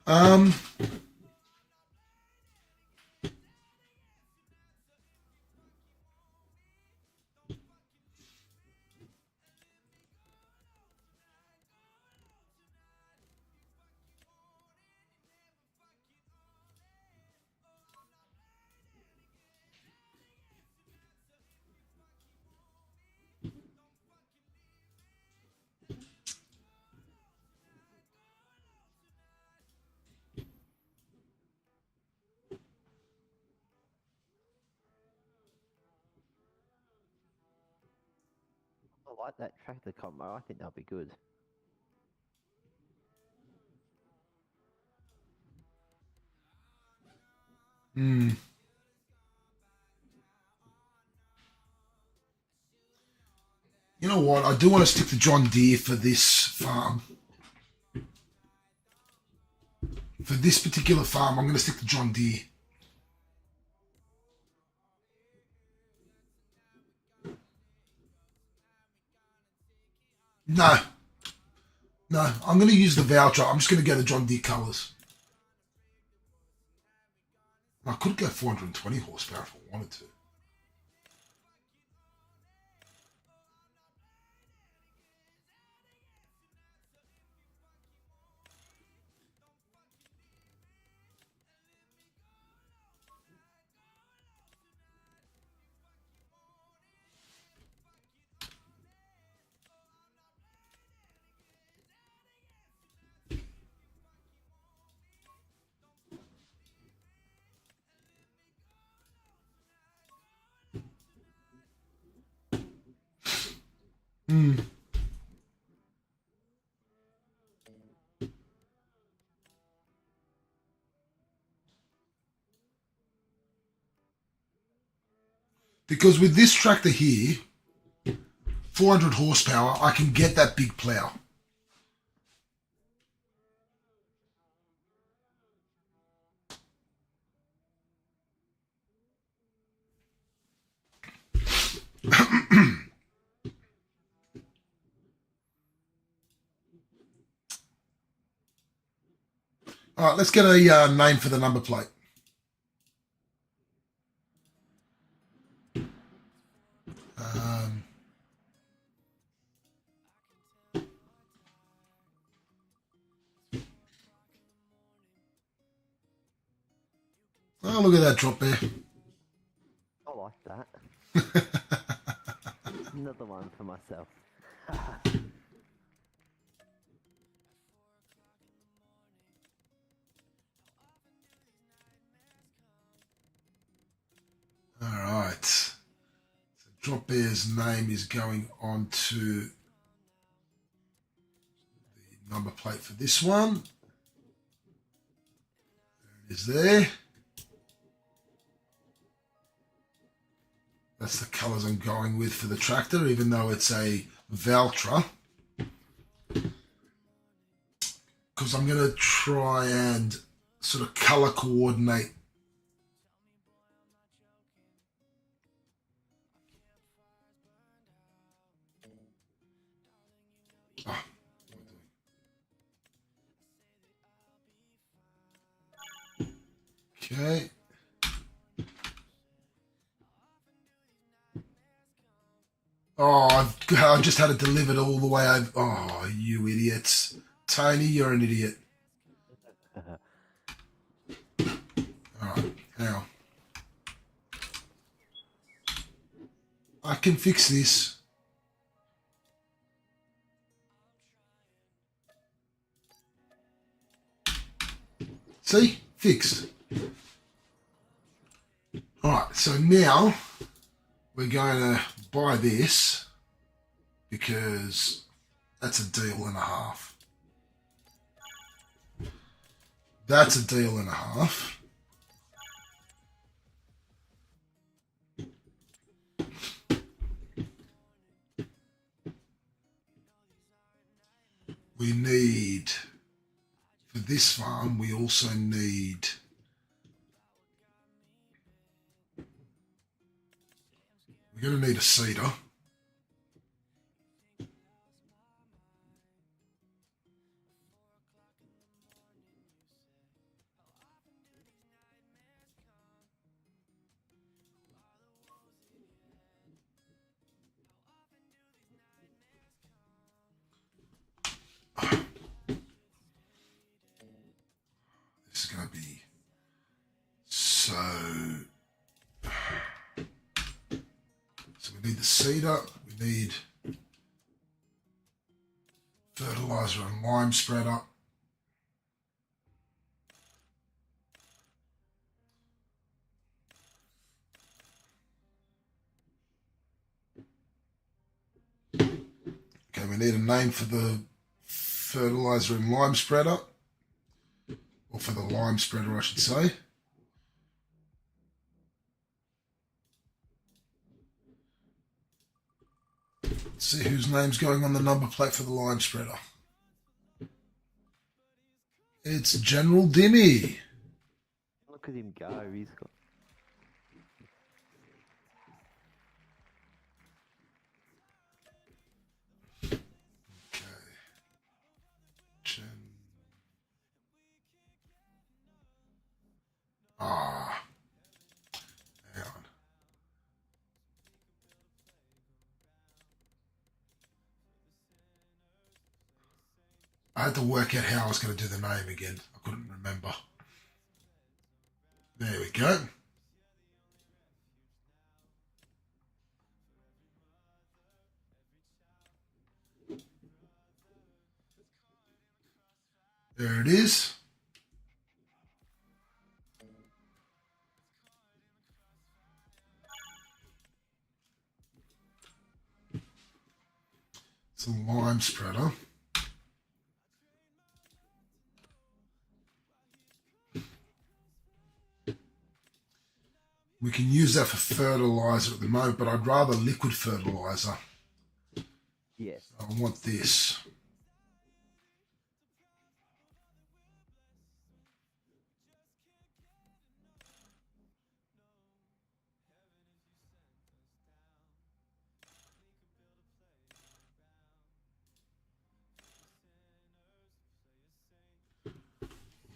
Um, I like that tractor combo. I think that'll be good. You know what? I do want to stick to John Deere for this farm. For this particular farm, I'm going to stick to John Deere. No. No, I'm going to use the voucher. I'm just going to go the John Deere colours. I could go 420 horsepower if I wanted to. Because with this tractor here, 400 horsepower, I can get that big plough. All right, let's get a name for the number plate. Oh, look at that drop there. I like that. Another one for myself. All right. So drop bear's name is going on to the number plate for this one. There it is there. That's the colours I'm going with for the tractor, even though it's a Valtra. Because I'm going to try and sort of colour coordinate. Oh, what am I doing? Okay. Oh, I just had it delivered all the way over. Oh, you idiots. Tony, you're an idiot. All right, hang on. I can fix this. See? Fixed. All right, so now we're going to buy this because that's a deal and a half. That's a deal and a half. We need, for this farm, we also need we're going to need a seeder. This is going to be so. So we need the seeder. We need fertilizer and lime spreader. Okay, we need a name for the fertilizer and lime spreader, or for the lime spreader, I should say. Let's see whose name's going on the number plate for the lime spreader. It's General Dimmy. Look at him go. He's got. Okay. Hang on. I had to work out how I was going to do the name again. I couldn't remember. There we go. There it is. It's a lime spreader. We can use that for fertilizer at the moment, but I'd rather liquid fertilizer. Yes. I want this.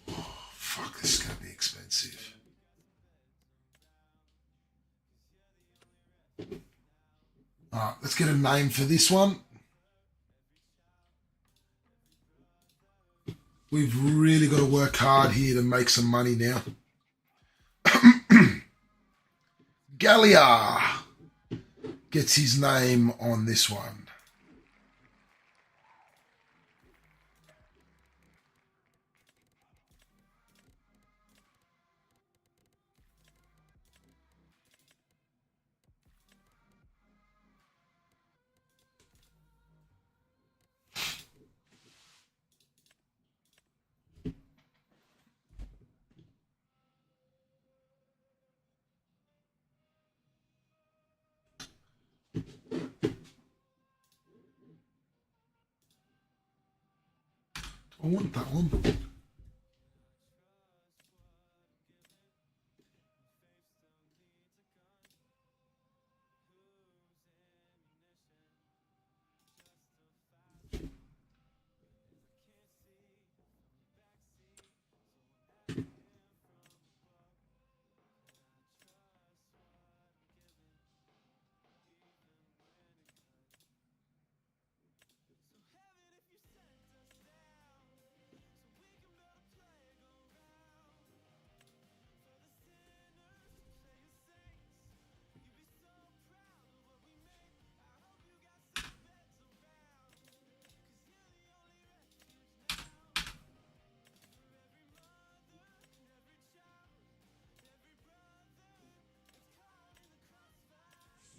Oh, fuck, this is going to be expensive. All right, let's get a name for this one. We've really got to work hard here to make some money now. Gallia gets his name on this one. I want that one.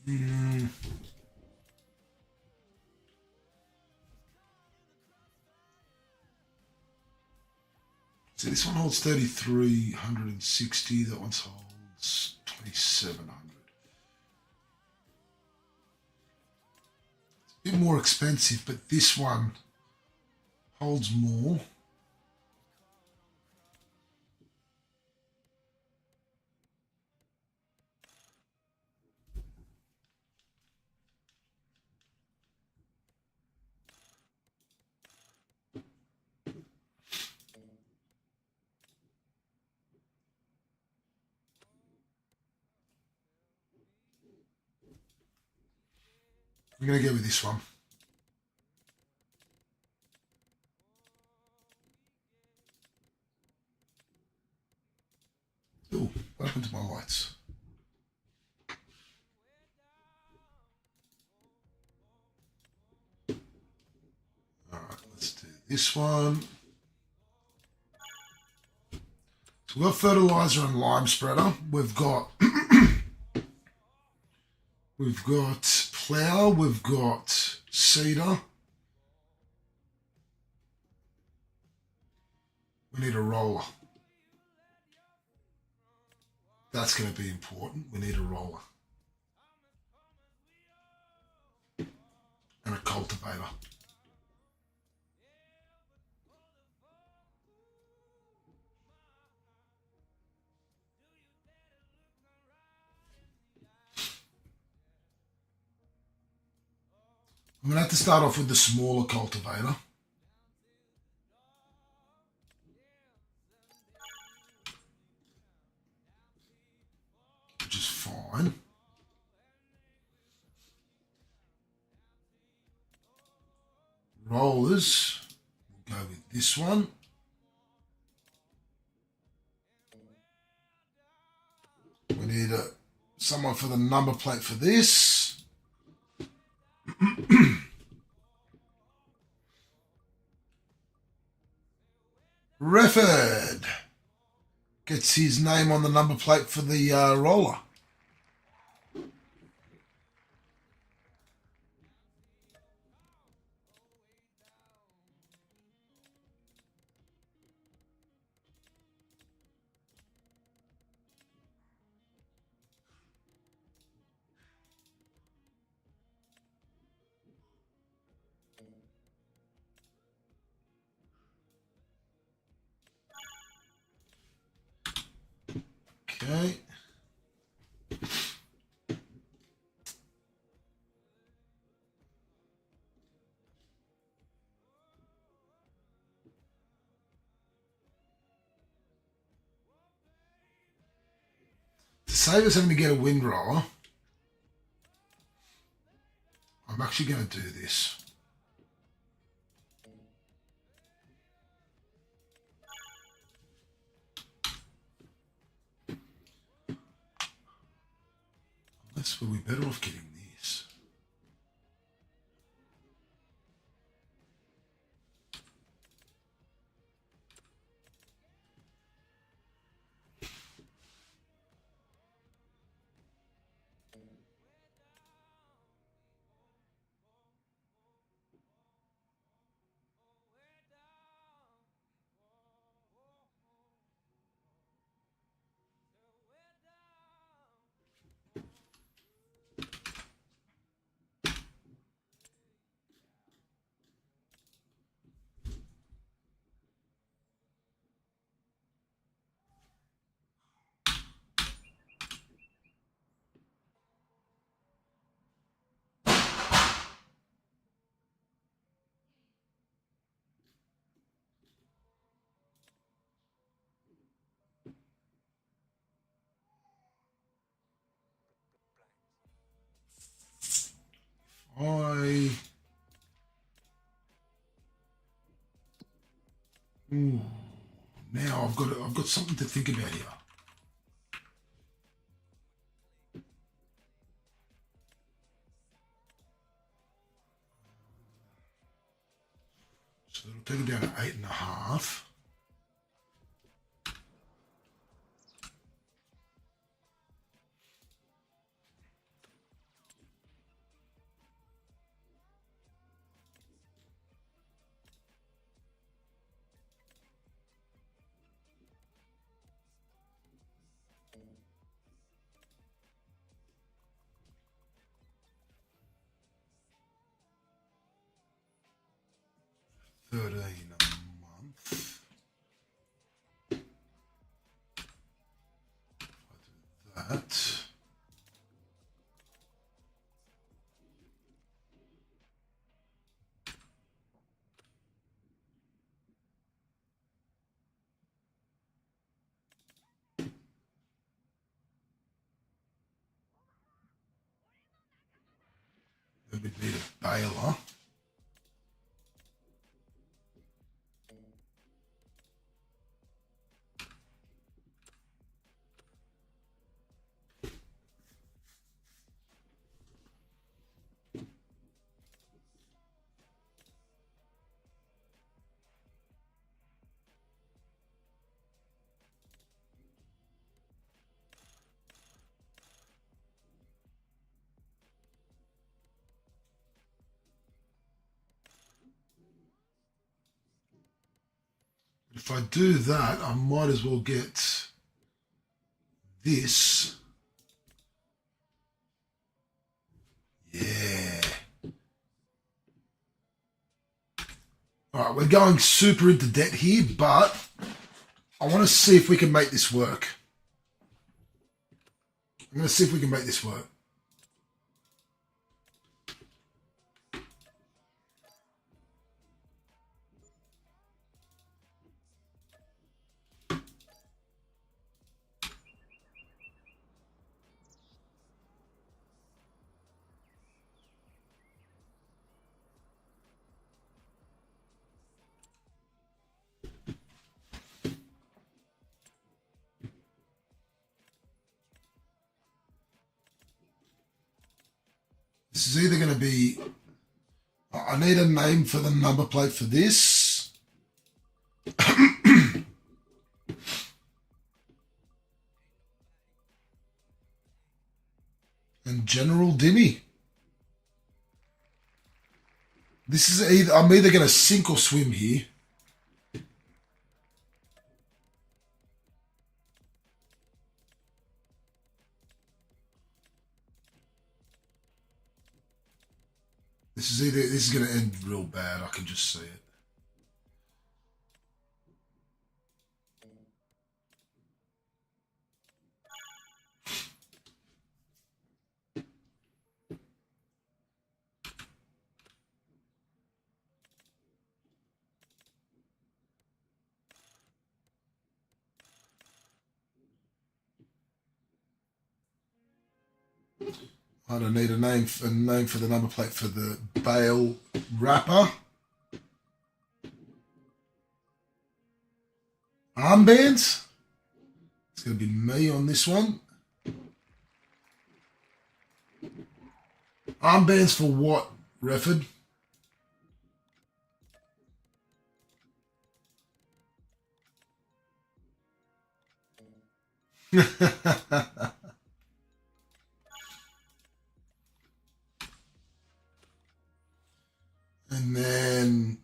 Mm. So this one holds 3,360. That one holds 2,700. It's a bit more expensive, but this one holds more. I'm going to go with this one. Oh, what happened to my lights? All right, let's do this one. So we've got fertilizer and lime spreader. We've got we've got plough. We've got seeder. We need a roller. That's going to be important. We need a roller and a cultivator. I'm going to have to start off with the smaller cultivator. Which is fine. Rollers, we'll go with this one. We need someone for the number plate for this. Refford gets his name on the number plate for the roller. Okay. To save us having to get a windrower, I'm actually going to do this. That's where we're better off getting this. Ooh, now I've got something to think about here. So it'll take it down to 8.5. 13 a month. I do that. Then we'd need a baler. If I do that, I might as well get this. Yeah. All right, we're going super into debt here, but I want to see if we can make this work. I'm going to see if we can make this work. This is either going to be, I need a name for the number plate for this. And General Dimmy. This is either, I'm either going to sink or swim here. This is going to end real bad. I can just see it. I don't need a name for the number plate for the bale wrapper. Armbands. It's going to be me on this one. Armbands for what, Refford? And then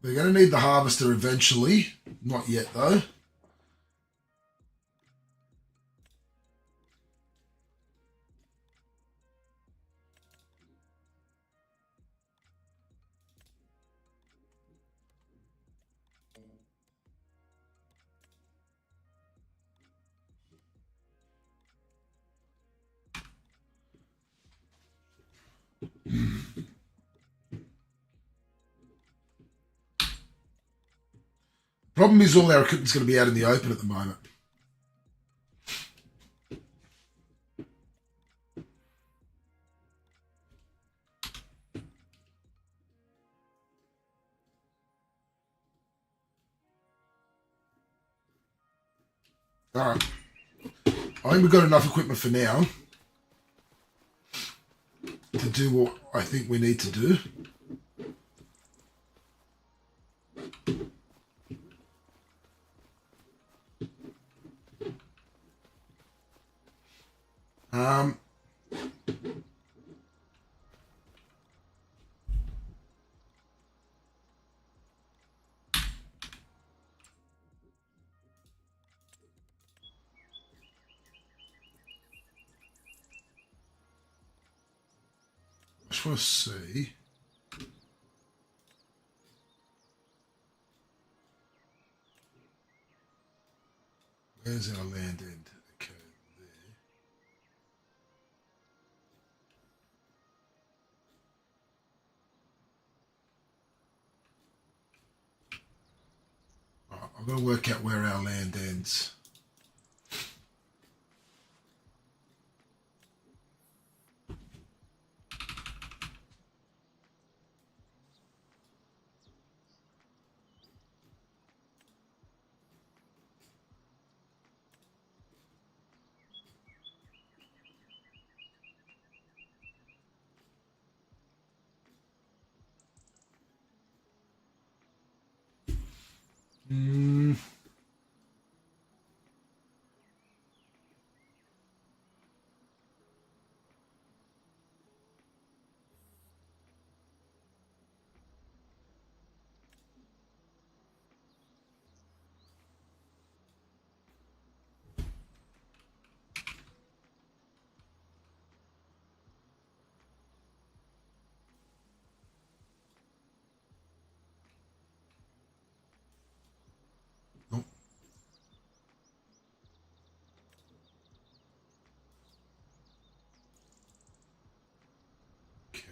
we're going to need the harvester eventually. Not yet, though. Problem is all our equipment's going to be out in the open at the moment. All right. I think we've got enough equipment for now to do what I think we need to do. just want to see. Where's our land end? Okay, there. Right, I've got to work out where our land ends. Hmm. Nope. Okay.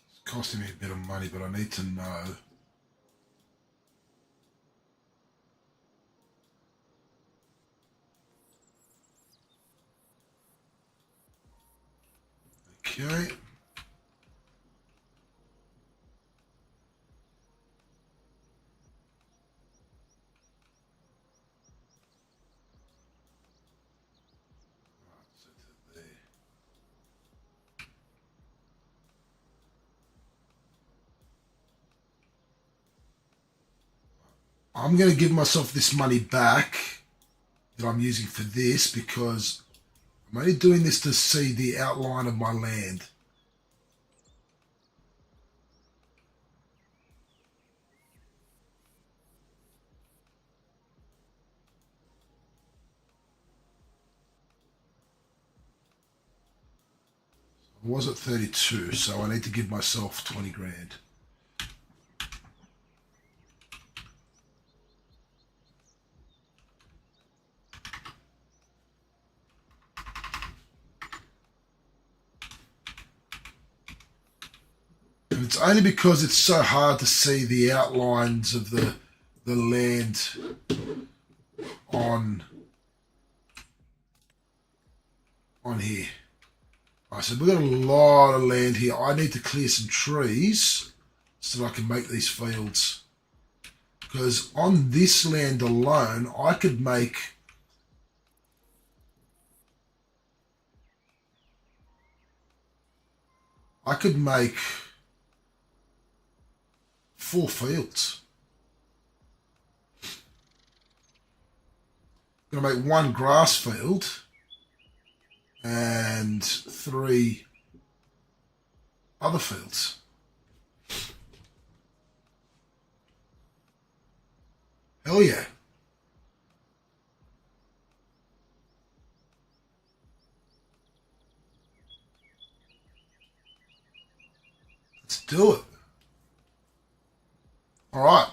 It's costing me a bit of money, but I need to know. Okay. So to there. I'm going to give myself this money back that I'm using for this because I'm only doing this to see the outline of my land. I was at 32, so I need to give myself 20 grand. And it's only because it's so hard to see the outlines of the land on here. Right, so we've got a lot of land here. I need to clear some trees so that I can make these fields. Because on this land alone, I could make I could make 4 fields. I'm going to make 1 grass field and 3 other fields. Hell yeah. Let's do it. All right.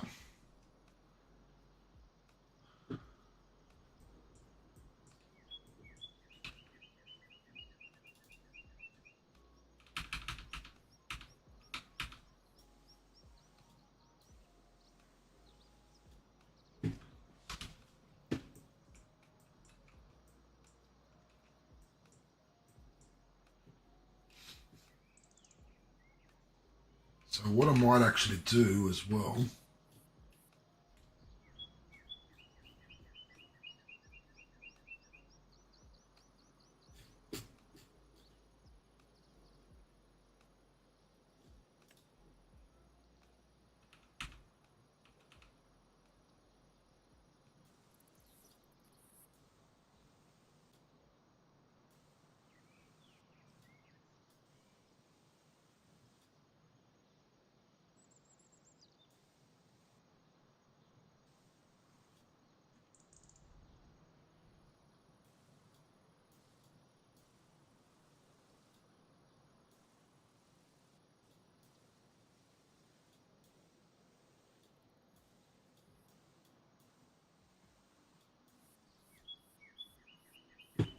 So what I might actually do as well,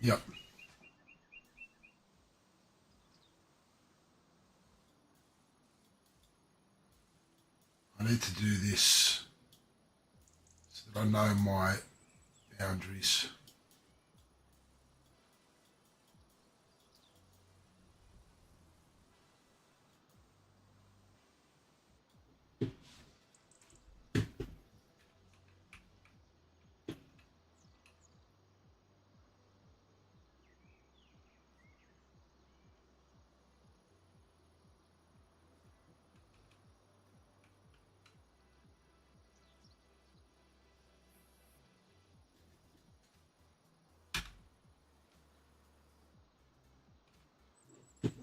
Yep. I need to do this so that I know my boundaries.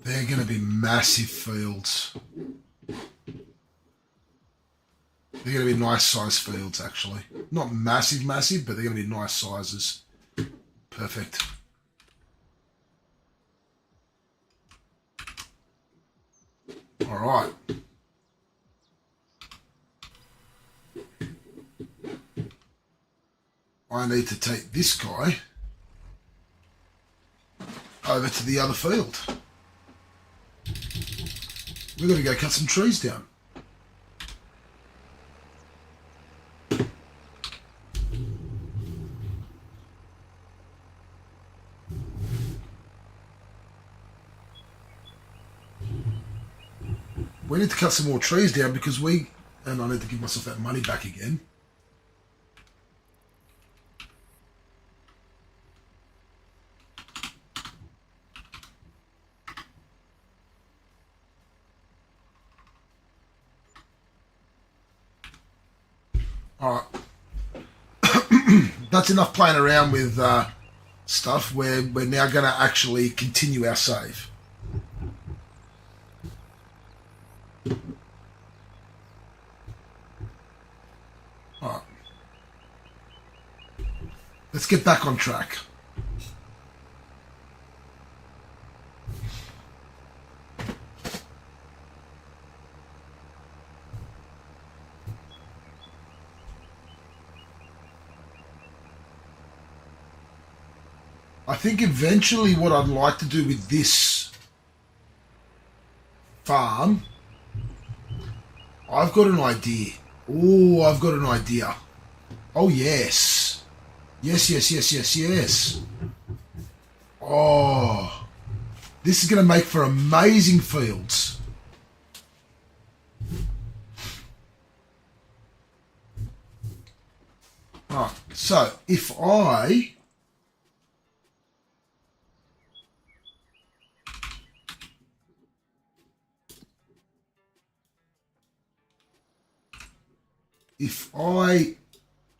They're going to be massive fields. They're going to be nice size fields, actually. Not massive, massive, but they're going to be nice sizes. Perfect. All right. I need to take this guy over to the other field. We're going to go cut some trees down. We need to cut some more trees down because and I need to give myself that money back again. All right. That's enough playing around with stuff. We're now going to actually continue our save. All right. Let's get back on track. I think eventually what I'd like to do with this farm, I've got an idea. Oh, I've got an idea. Oh, yes. Yes. Oh, this is going to make for amazing fields. Right, so if I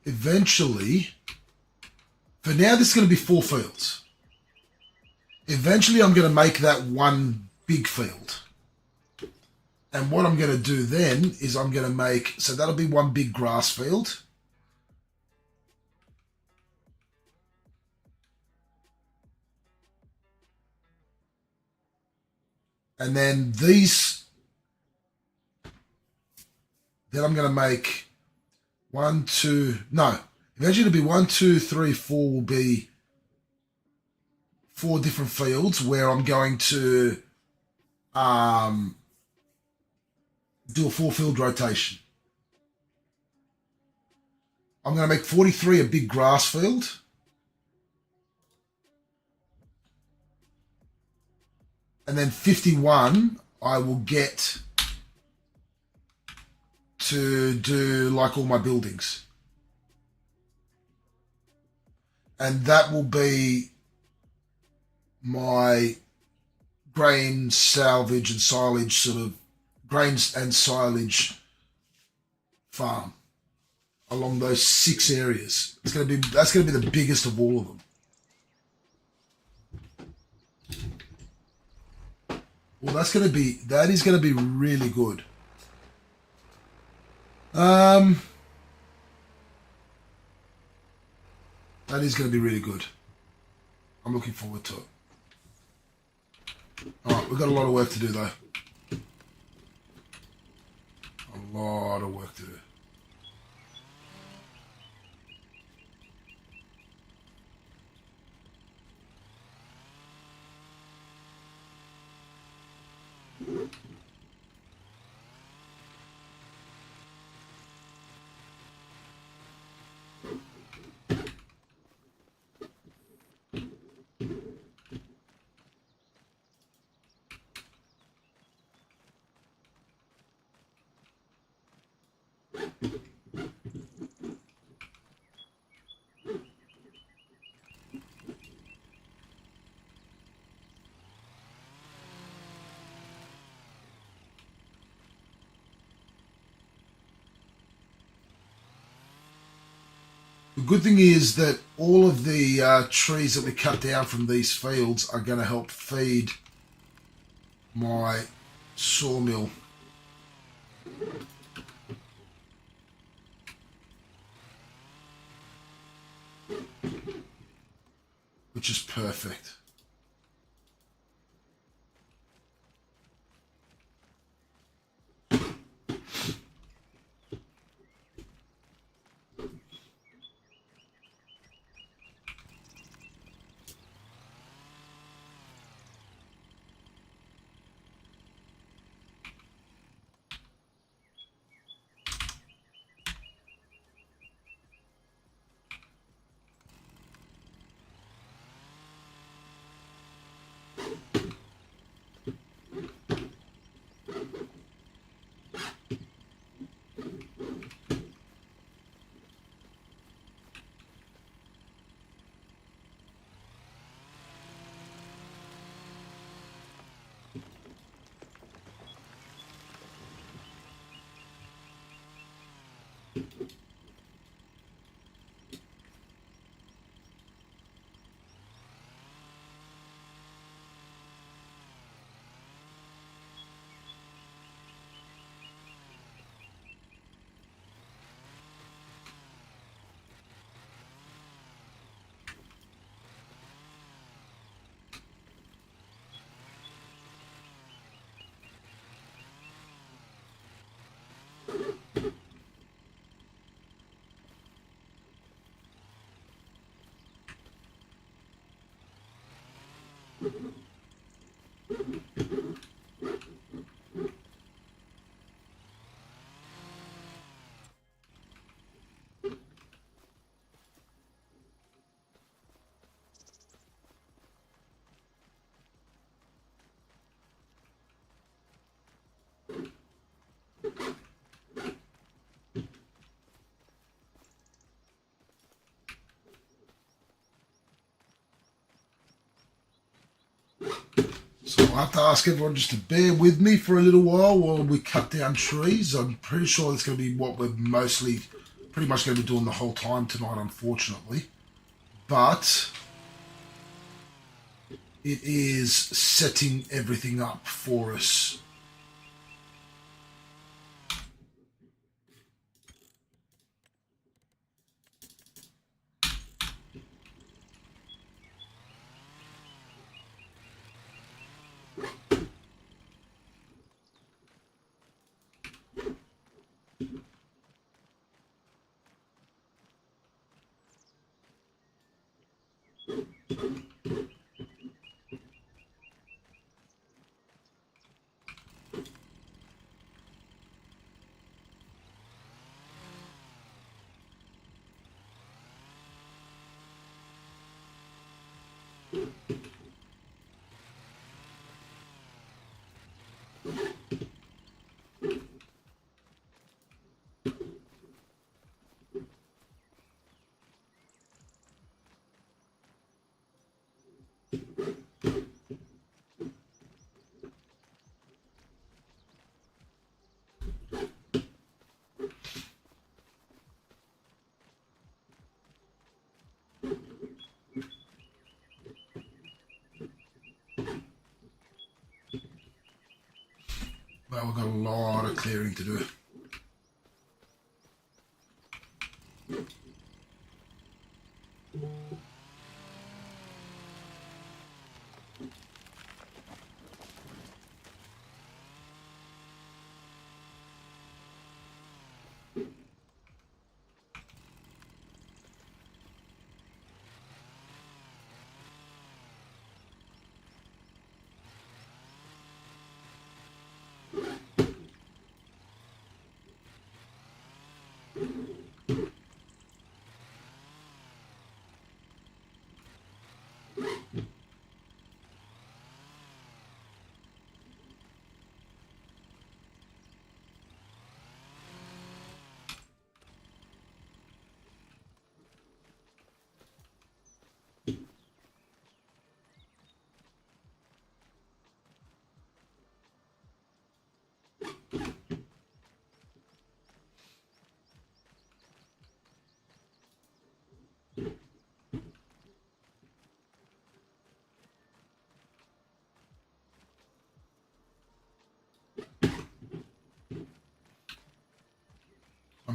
eventually, for now this is going to be 4 fields. Eventually I'm going to make that one big field. And what I'm going to do then is I'm going to make, so that'll be one big grass field. And then these, then I'm going to make 1, 2, no, eventually it'll be 1, 2, 3, 4 will be 4 different fields where I'm going to do a 4-field rotation. I'm going to make 43 a big grass field. And then 51 I will get to do like all my buildings. And that will be my grain salvage and silage sort of grains and silage farm along those 6 areas. That's going to be the biggest of all of them. Well, that is going to be really good. That is going to be really good. I'm looking forward to it. All right, we've got a lot of work to do, though. A lot of work to do. The good thing is that all of the trees that we cut down from these fields are going to help feed my sawmill. Which is perfect. So I'll have to ask everyone just to bear with me for a little while we cut down trees. I'm pretty sure that's going to be what we're pretty much going to be doing the whole time tonight, unfortunately. But it is setting everything up for us. Well, we've got a lot of clearing to do.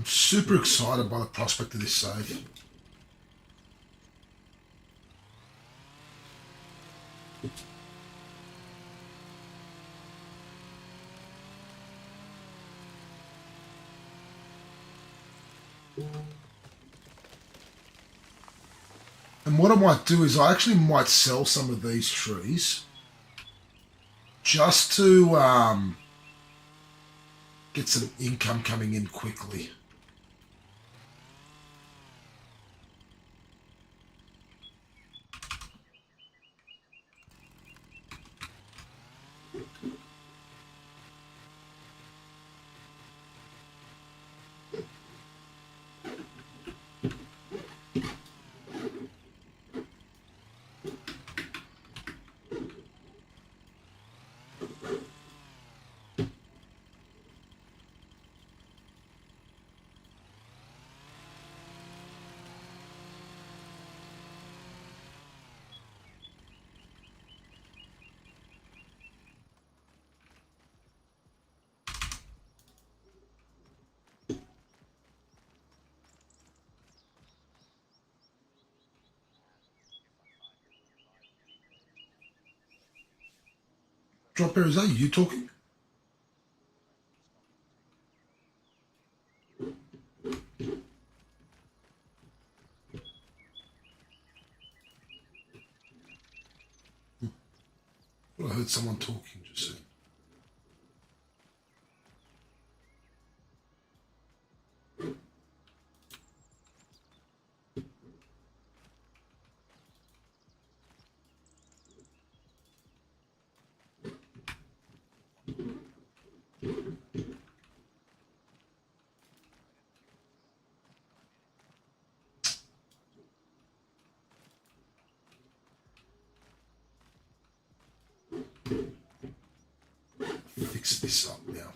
super excited by the prospect of this save. And what I might do is I actually might sell some of these trees just to get some income coming in quickly. Drop Bear, is that you talking? I heard someone talking just then. Fix this up now.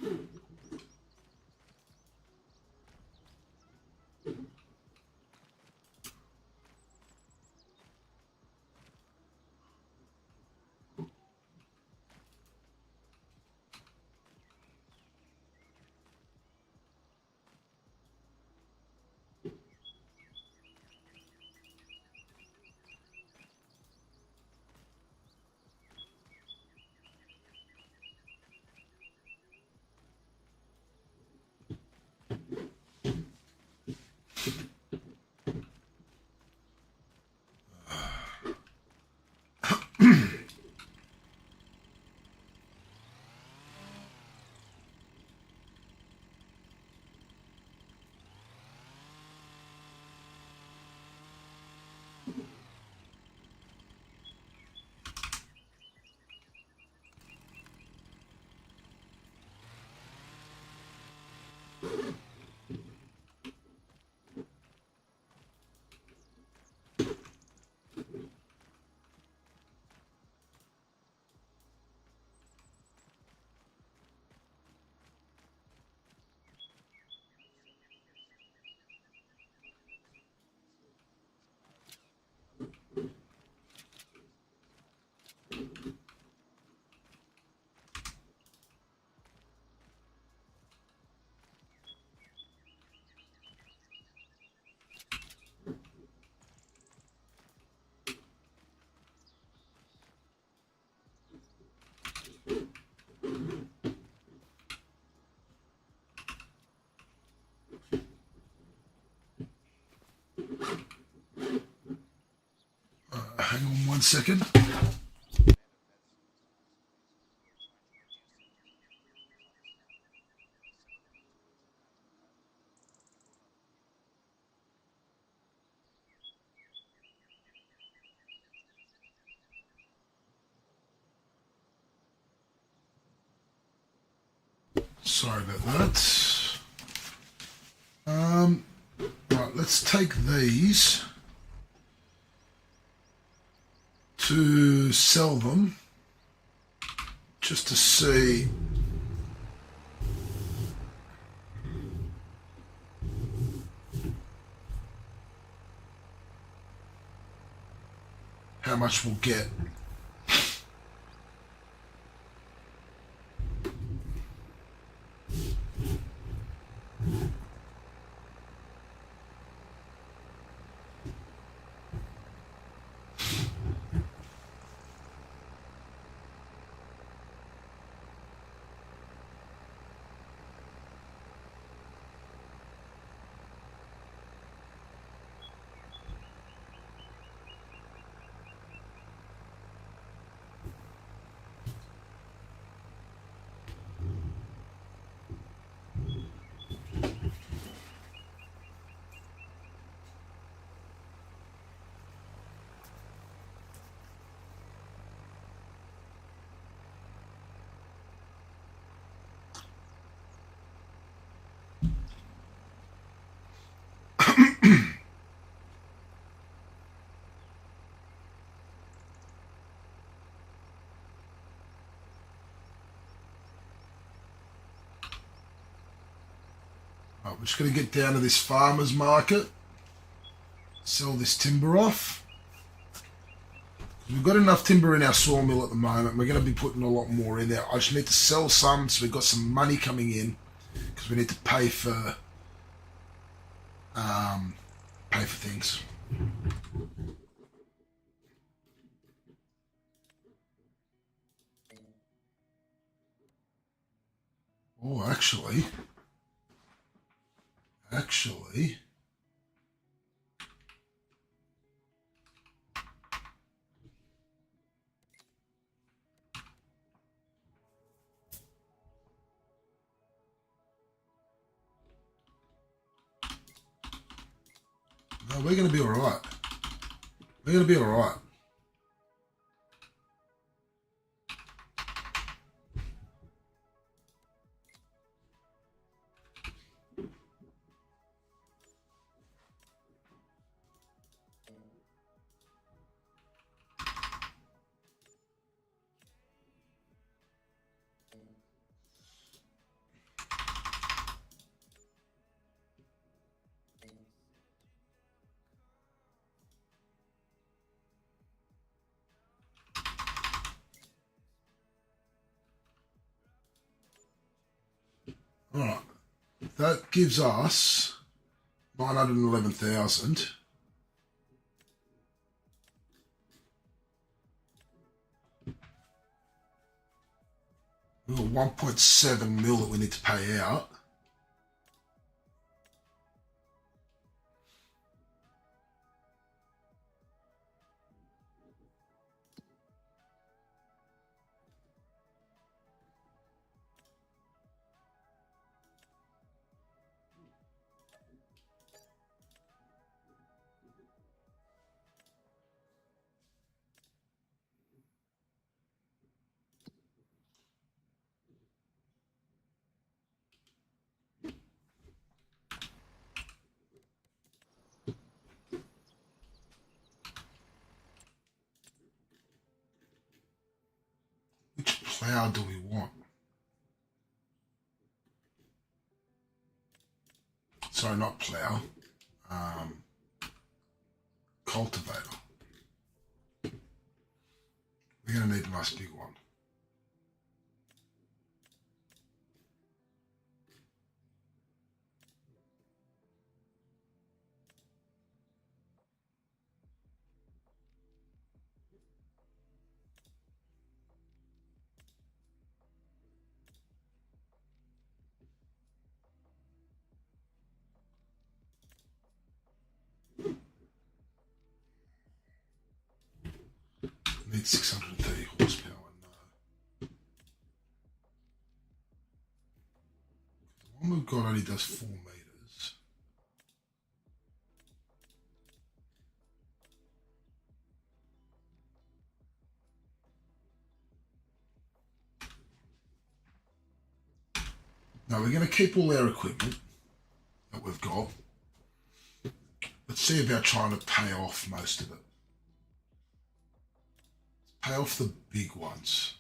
Hang on 1 second. Sorry about that. Right, let's take these to sell them just to see how much we'll get. Right, we're just going to get down to this farmer's market. Sell this timber off. We've got enough timber in our sawmill at the moment. We're going to be putting a lot more in there. I just need to sell some so we've got some money coming in because we need to pay for things. Oh, actually. No, we're going to be all right. We're going to be all right. All right. That gives us 911,000. We've got 1.7 mil that we need to pay out. Which plow do we want? Sorry, not plow. Cultivator. We're going to need a nice big one. Need 630 horsepower. No. The one we've got only does 4 meters. Now we're going to keep all our equipment that we've got. Let's see about trying to pay off most of it. Pay off the big ones.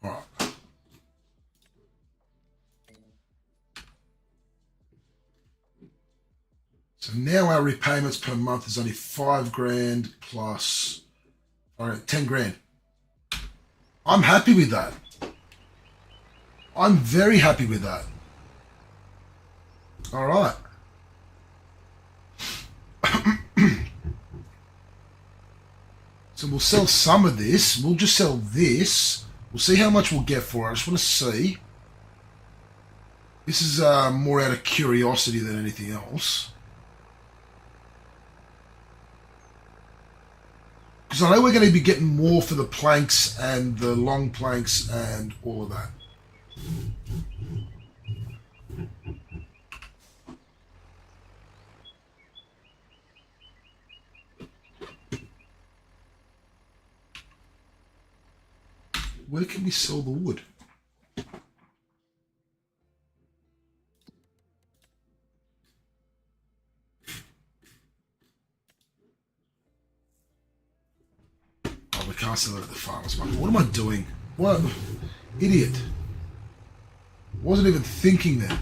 All right. So now our repayments per month is only 5 grand plus, all right, 10 grand. I'm happy with that. I'm very happy with that. All right. So we'll sell some of this. We'll just sell this. We'll see how much we'll get for it. I just want to see. This is more out of curiosity than anything else. Because I know we're going to be getting more for the planks and the long planks and all of that. Where can we sell the wood? Oh, we can't sell it at the farmer's market. What am I doing? What? Idiot. Wasn't even thinking then.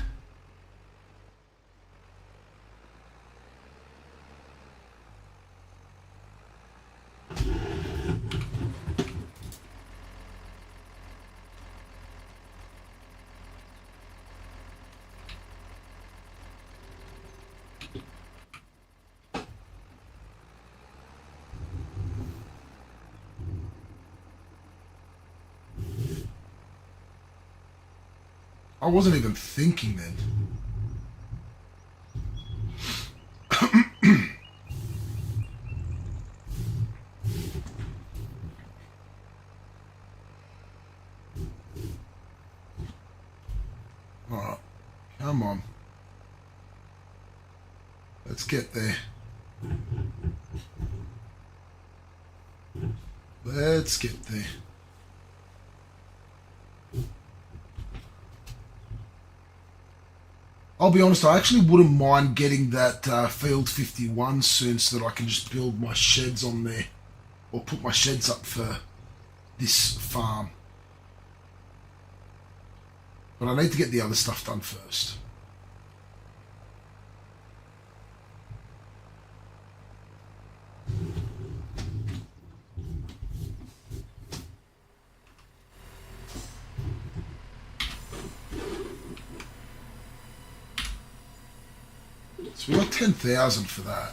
I wasn't even thinking then. Alright, come on. Let's get there. Let's get there. I'll be honest, I actually wouldn't mind getting that Field 51 soon so that I can just build my sheds on there. Or put my sheds up for this farm. But I need to get the other stuff done first. So we got 10,000 for that.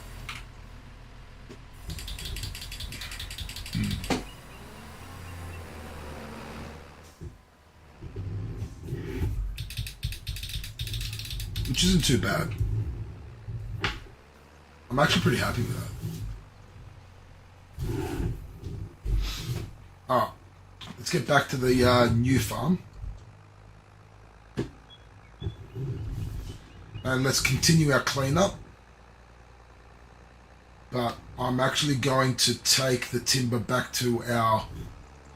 Which isn't too bad. I'm actually pretty happy with that. Alright, let's get back to the new farm. And let's continue our cleanup. But I'm actually going to take the timber back to our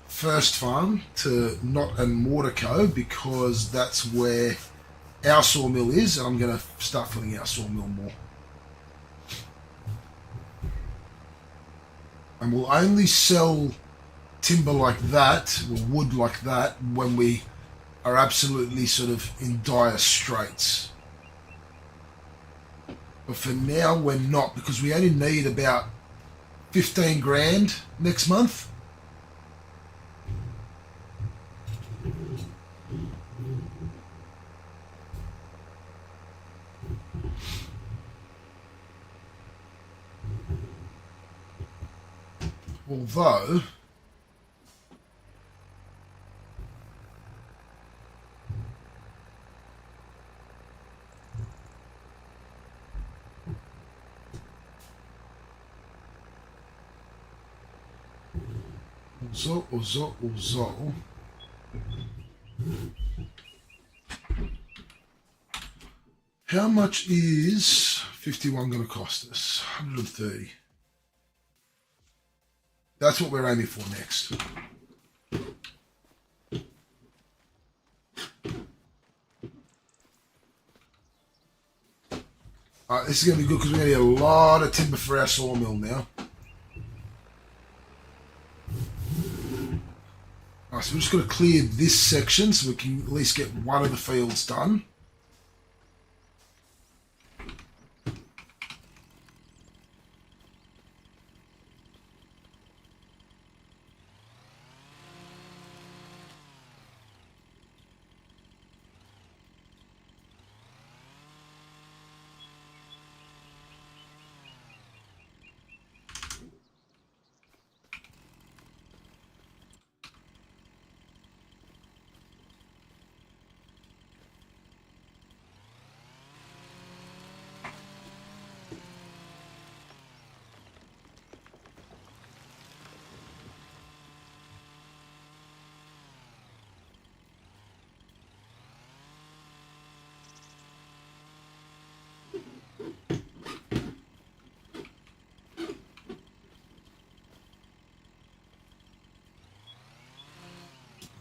first farm, to Knott and Mortar Co, because that's where our sawmill is, and I'm going to start filling our sawmill more. And we'll only sell timber like that, or wood like that, when we are absolutely sort of in dire straits. But for now, we're not, because we only need about 15 grand next month. Although, Uzo. How much is 51 going to cost us? 130. That's what we're aiming for next. This is going to be good because we're going to get a lot of timber for our sawmill now. So we're just going to clear this section so we can at least get one of the fields done.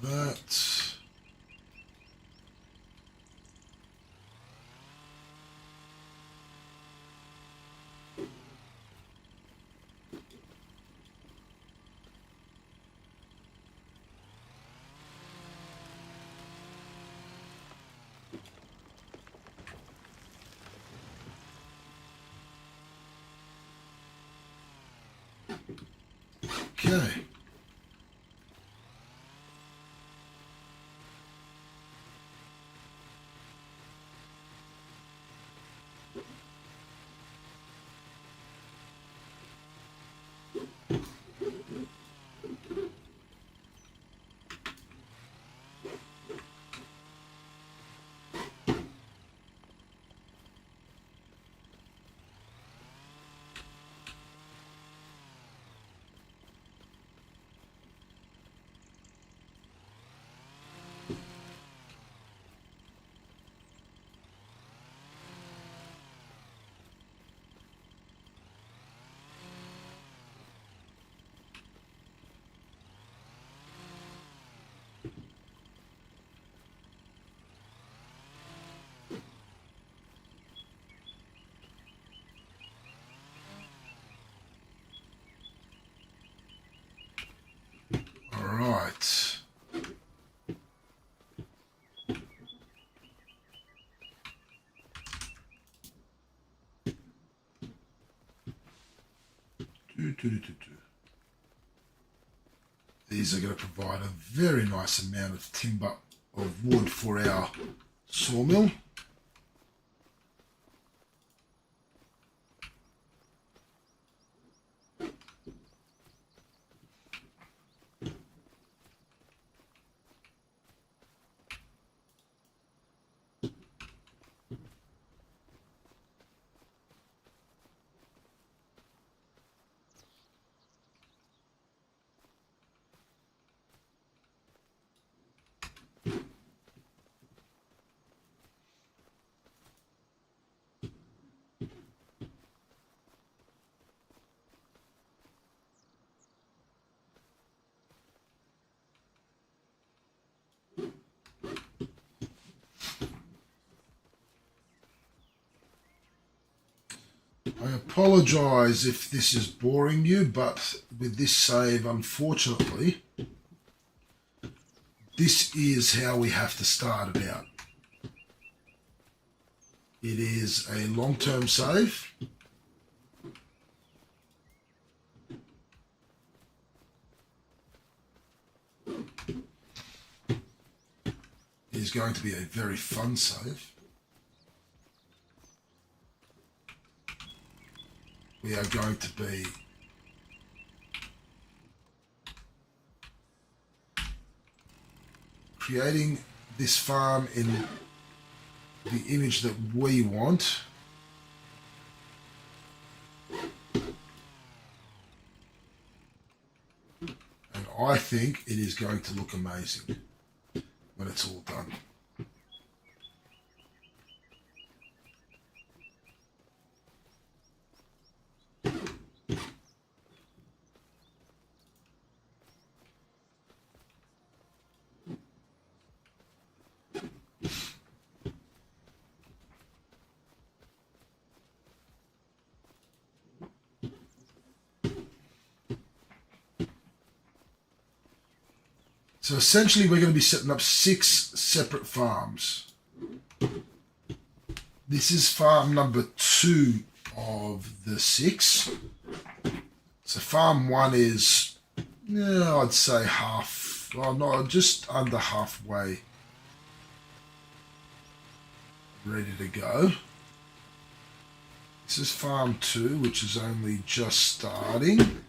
that. Okay. All right. These are going to provide a very nice amount of timber, of wood for our sawmill. I apologise if this is boring you, but with this save, unfortunately, this is how we have to start it out. It is a long-term save. It is going to be a very fun save. We are going to be creating this farm in the image that we want. And I think it is going to look amazing when it's all done. So essentially we're going to be setting up 6 separate farms. This is farm number 2 of the 6. So farm 1 is, yeah, I'd say half, well, no, just under halfway ready to go. This is farm 2, which is only just starting.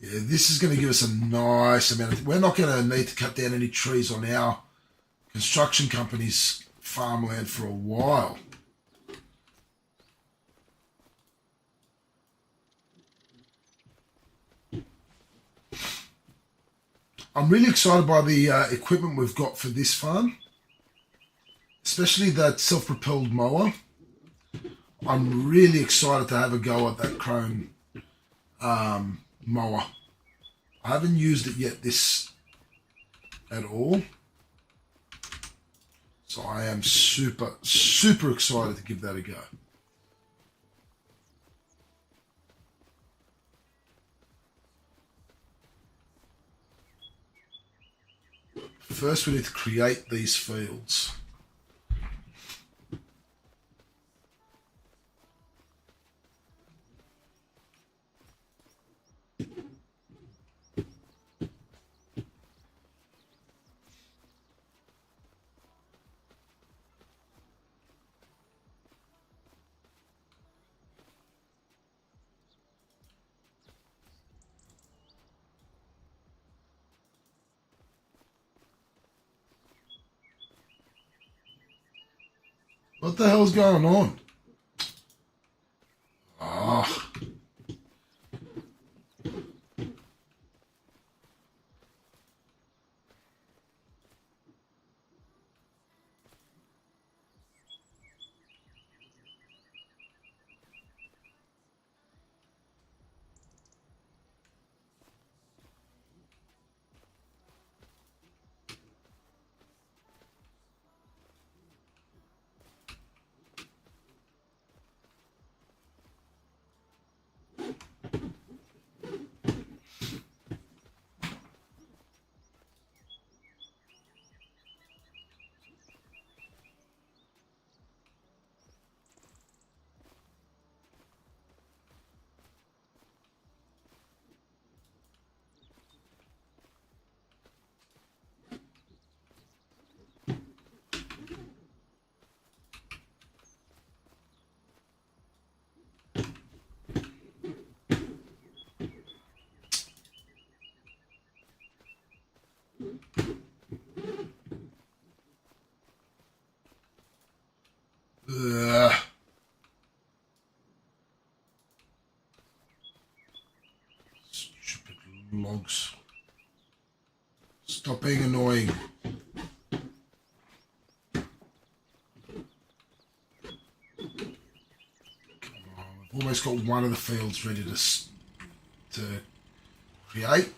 Yeah, this is going to give us a nice amount of... We're not going to need to cut down any trees on our construction company's farmland for a while. I'm really excited by the equipment we've got for this farm, especially that self-propelled mower. I'm really excited to have a go at that Krone mower. I haven't used it yet at all, so I am super excited to give that a go. First, we need to create these fields. What the hell's going on? Ah. Ugh. Stupid logs. Stop being annoying. We've almost got one of the fields ready to create.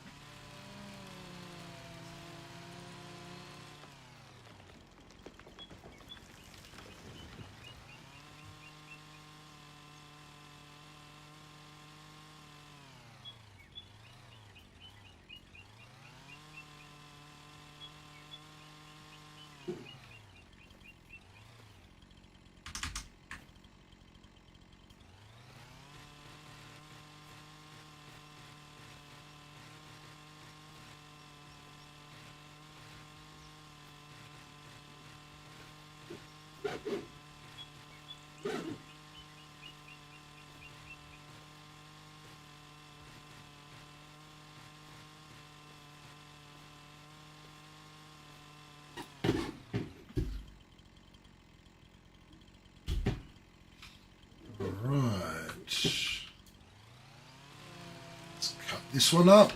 Right. Let's cut this one up.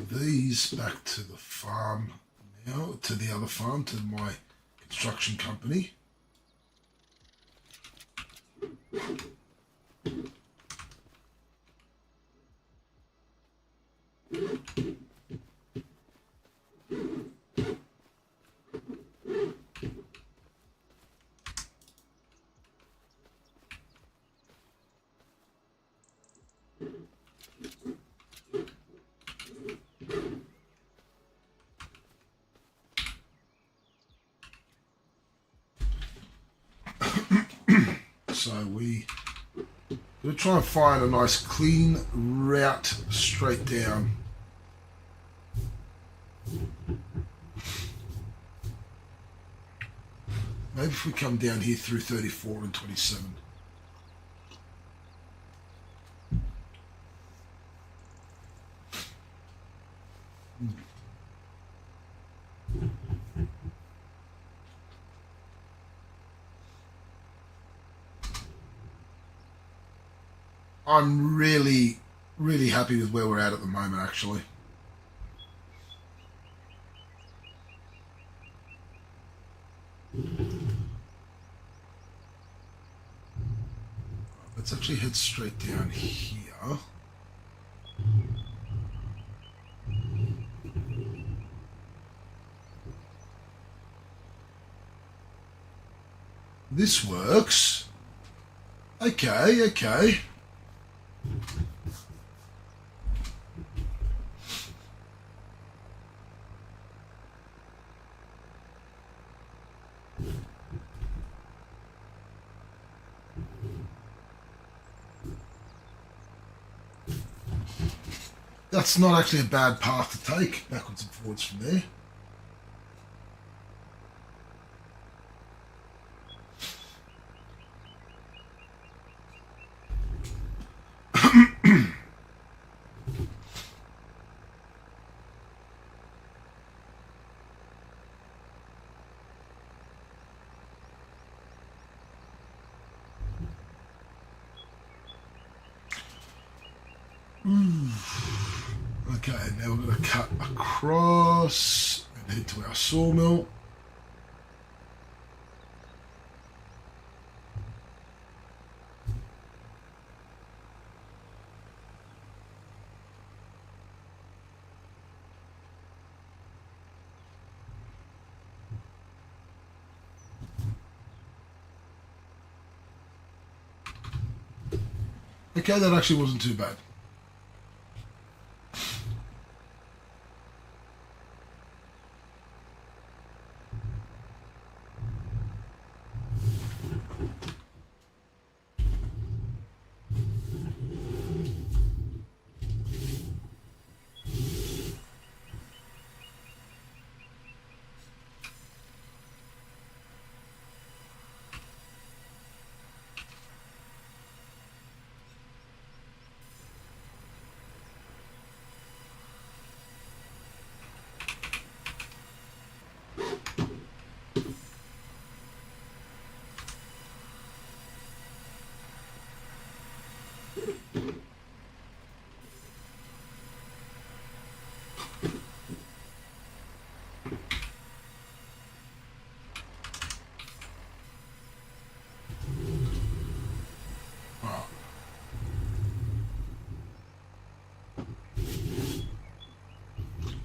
these back to the farm now, to the other farm, to my construction company. So we're going to try and find a nice clean route straight down. Maybe if we come down here through 34 and 27. I'm really, really happy with where we're at the moment, actually. Let's actually head straight down here. This works. Okay, okay. That's not actually a bad path to take, backwards and forwards from there. Okay, now we're going to cut across and head to our sawmill. Okay, that actually wasn't too bad.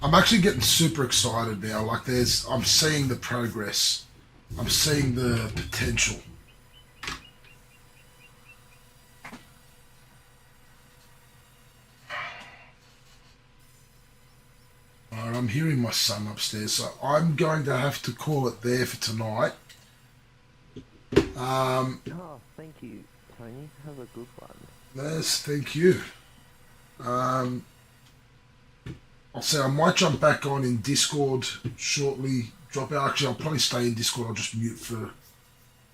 I'm actually getting super excited now. Like I'm seeing the progress. I'm seeing the potential. Alright, I'm hearing my son upstairs, so I'm going to have to call it there for tonight. Oh, thank you, Tony. Have a good one. Yes, thank you. I'll say I might jump back on in Discord shortly. Drop out. Actually, I'll probably stay in Discord. I'll just mute for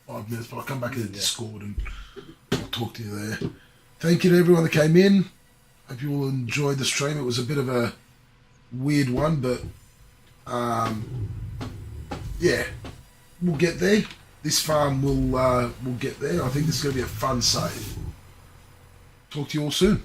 5 minutes, but I'll come back in the Discord and I'll talk to you there. Thank you to everyone that came in. Hope you all enjoyed the stream. It was a bit of a weird one, but yeah, we'll get there. This farm will get there. I think this is going to be a fun save. Talk to you all soon.